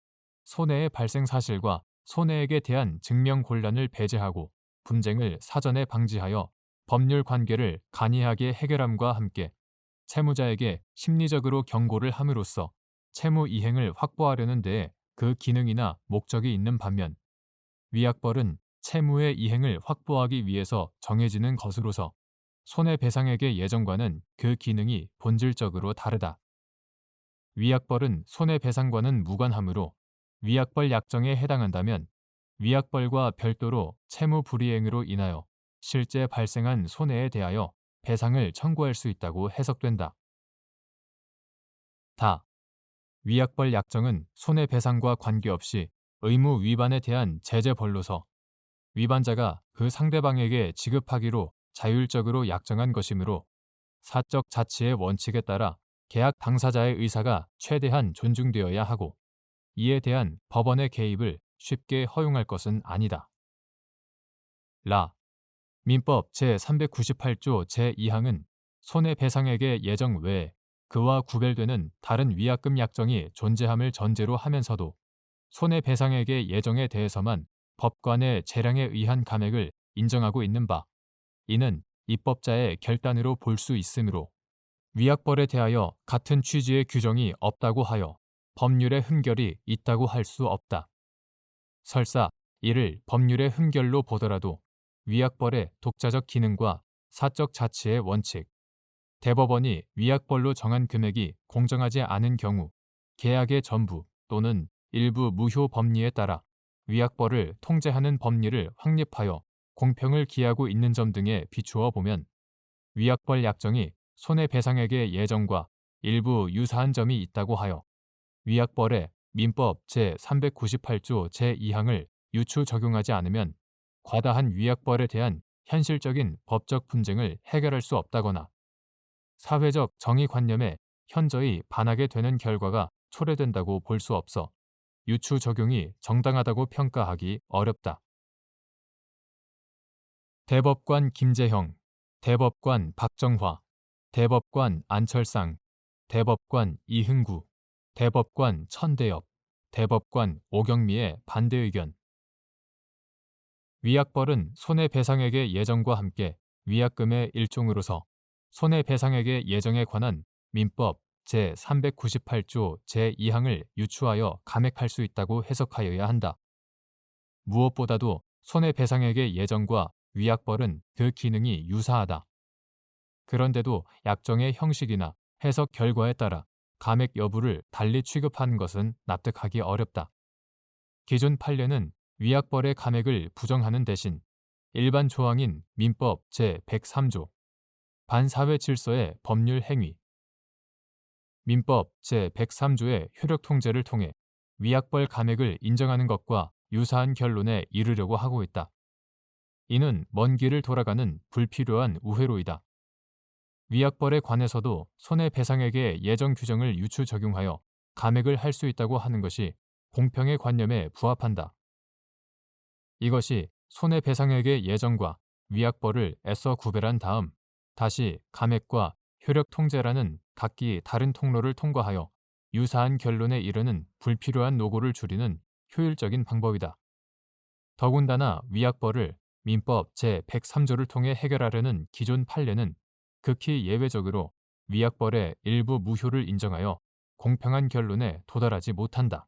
손해의 발생 사실과 손해액에 대한 증명 곤란을 배제하고 분쟁을 사전에 방지하여 법률 관계를 간이하게 해결함과 함께 채무자에게 심리적으로 경고를 함으로써 채무 이행을 확보하려는 데에 그 기능이나 목적이 있는 반면 위약벌은 채무의 이행을 확보하기 위해서 정해지는 것으로서 손해배상액의 예정과는 그 기능이 본질적으로 다르다. 위약벌은 손해배상과는 무관하므로 위약벌 약정에 해당한다면 위약벌과 별도로 채무 불이행으로 인하여 실제 발생한 손해에 대하여 배상을 청구할 수 있다고 해석된다. 다. 위약벌 약정은 손해배상과 관계없이 의무 위반에 대한 제재벌로서 위반자가 그 상대방에게 지급하기로 자율적으로 약정한 것이므로 사적 자치의 원칙에 따라 계약 당사자의 의사가 최대한 존중되어야 하고 이에 대한 법원의 개입을 쉽게 허용할 것은 아니다. 민법 제398조 제2항은 손해배상액의 예정 외에 그와 구별되는 다른 위약금 약정이 존재함을 전제로 하면서도 손해배상액의 예정에 대해서만 법관의 재량에 의한 감액을 인정하고 있는 바, 이는 입법자의 결단으로 볼 수 있으므로 위약벌에 대하여 같은 취지의 규정이 없다고 하여 법률의 흠결이 있다고 할 수 없다. 설사 이를 법률의 흠결로 보더라도 위약벌의 독자적 기능과 사적 자치의 원칙, 대법원이 위약벌로 정한 금액이 공정하지 않은 경우 계약의 전부 또는 일부 무효 법리에 따라 위약벌을 통제하는 법리를 확립하여 공평을 기하고 있는 점 등에 비추어 보면 위약벌 약정이 손해배상액의 예정과 일부 유사한 점이 있다고 하여 위약벌에 민법 제398조 제2항을 유추 적용하지 않으면 과다한 위약벌에 대한 현실적인 법적 분쟁을 해결할 수 없다거나 사회적 정의관념에 현저히 반하게 되는 결과가 초래된다고 볼 수 없어 유추 적용이 정당하다고 평가하기 어렵다. 대법관 김재형, 대법관 박정화, 대법관 안철상, 대법관 이흥구, 대법관 천대엽, 대법관 오경미의 반대 의견. 위약벌은 손해배상액의 예정과 함께 위약금의 일종으로서 손해배상액의 예정에 관한 민법 제398조 제2항을 유추하여 감액할 수 있다고 해석하여야 한다. 무엇보다도 손해배상액의 예정과 위약벌은 그 기능이 유사하다. 그런데도 약정의 형식이나 해석 결과에 따라 감액 여부를 달리 취급하는 것은 납득하기 어렵다. 기존 판례는 위약벌의 감액을 부정하는 대신 일반 조항인 민법 제103조 반사회 질서의 법률 행위, 민법 제103조의 효력 통제를 통해 위약벌 감액을 인정하는 것과 유사한 결론에 이르려고 하고 있다. 이는 먼 길을 돌아가는 불필요한 우회로이다. 위약벌에 관해서도 손해배상액의 예정 규정을 유추 적용하여 감액을 할 수 있다고 하는 것이 공평의 관념에 부합한다. 이것이 손해배상액의 예정과 위약벌을 애써 구별한 다음 다시 감액과 효력 통제라는 각기 다른 통로를 통과하여 유사한 결론에 이르는 불필요한 노고를 줄이는 효율적인 방법이다. 더군다나 위약벌을 민법 제103조를 통해 해결하려는 기존 판례는 극히 예외적으로 위약벌의 일부 무효를 인정하여 공평한 결론에 도달하지 못한다.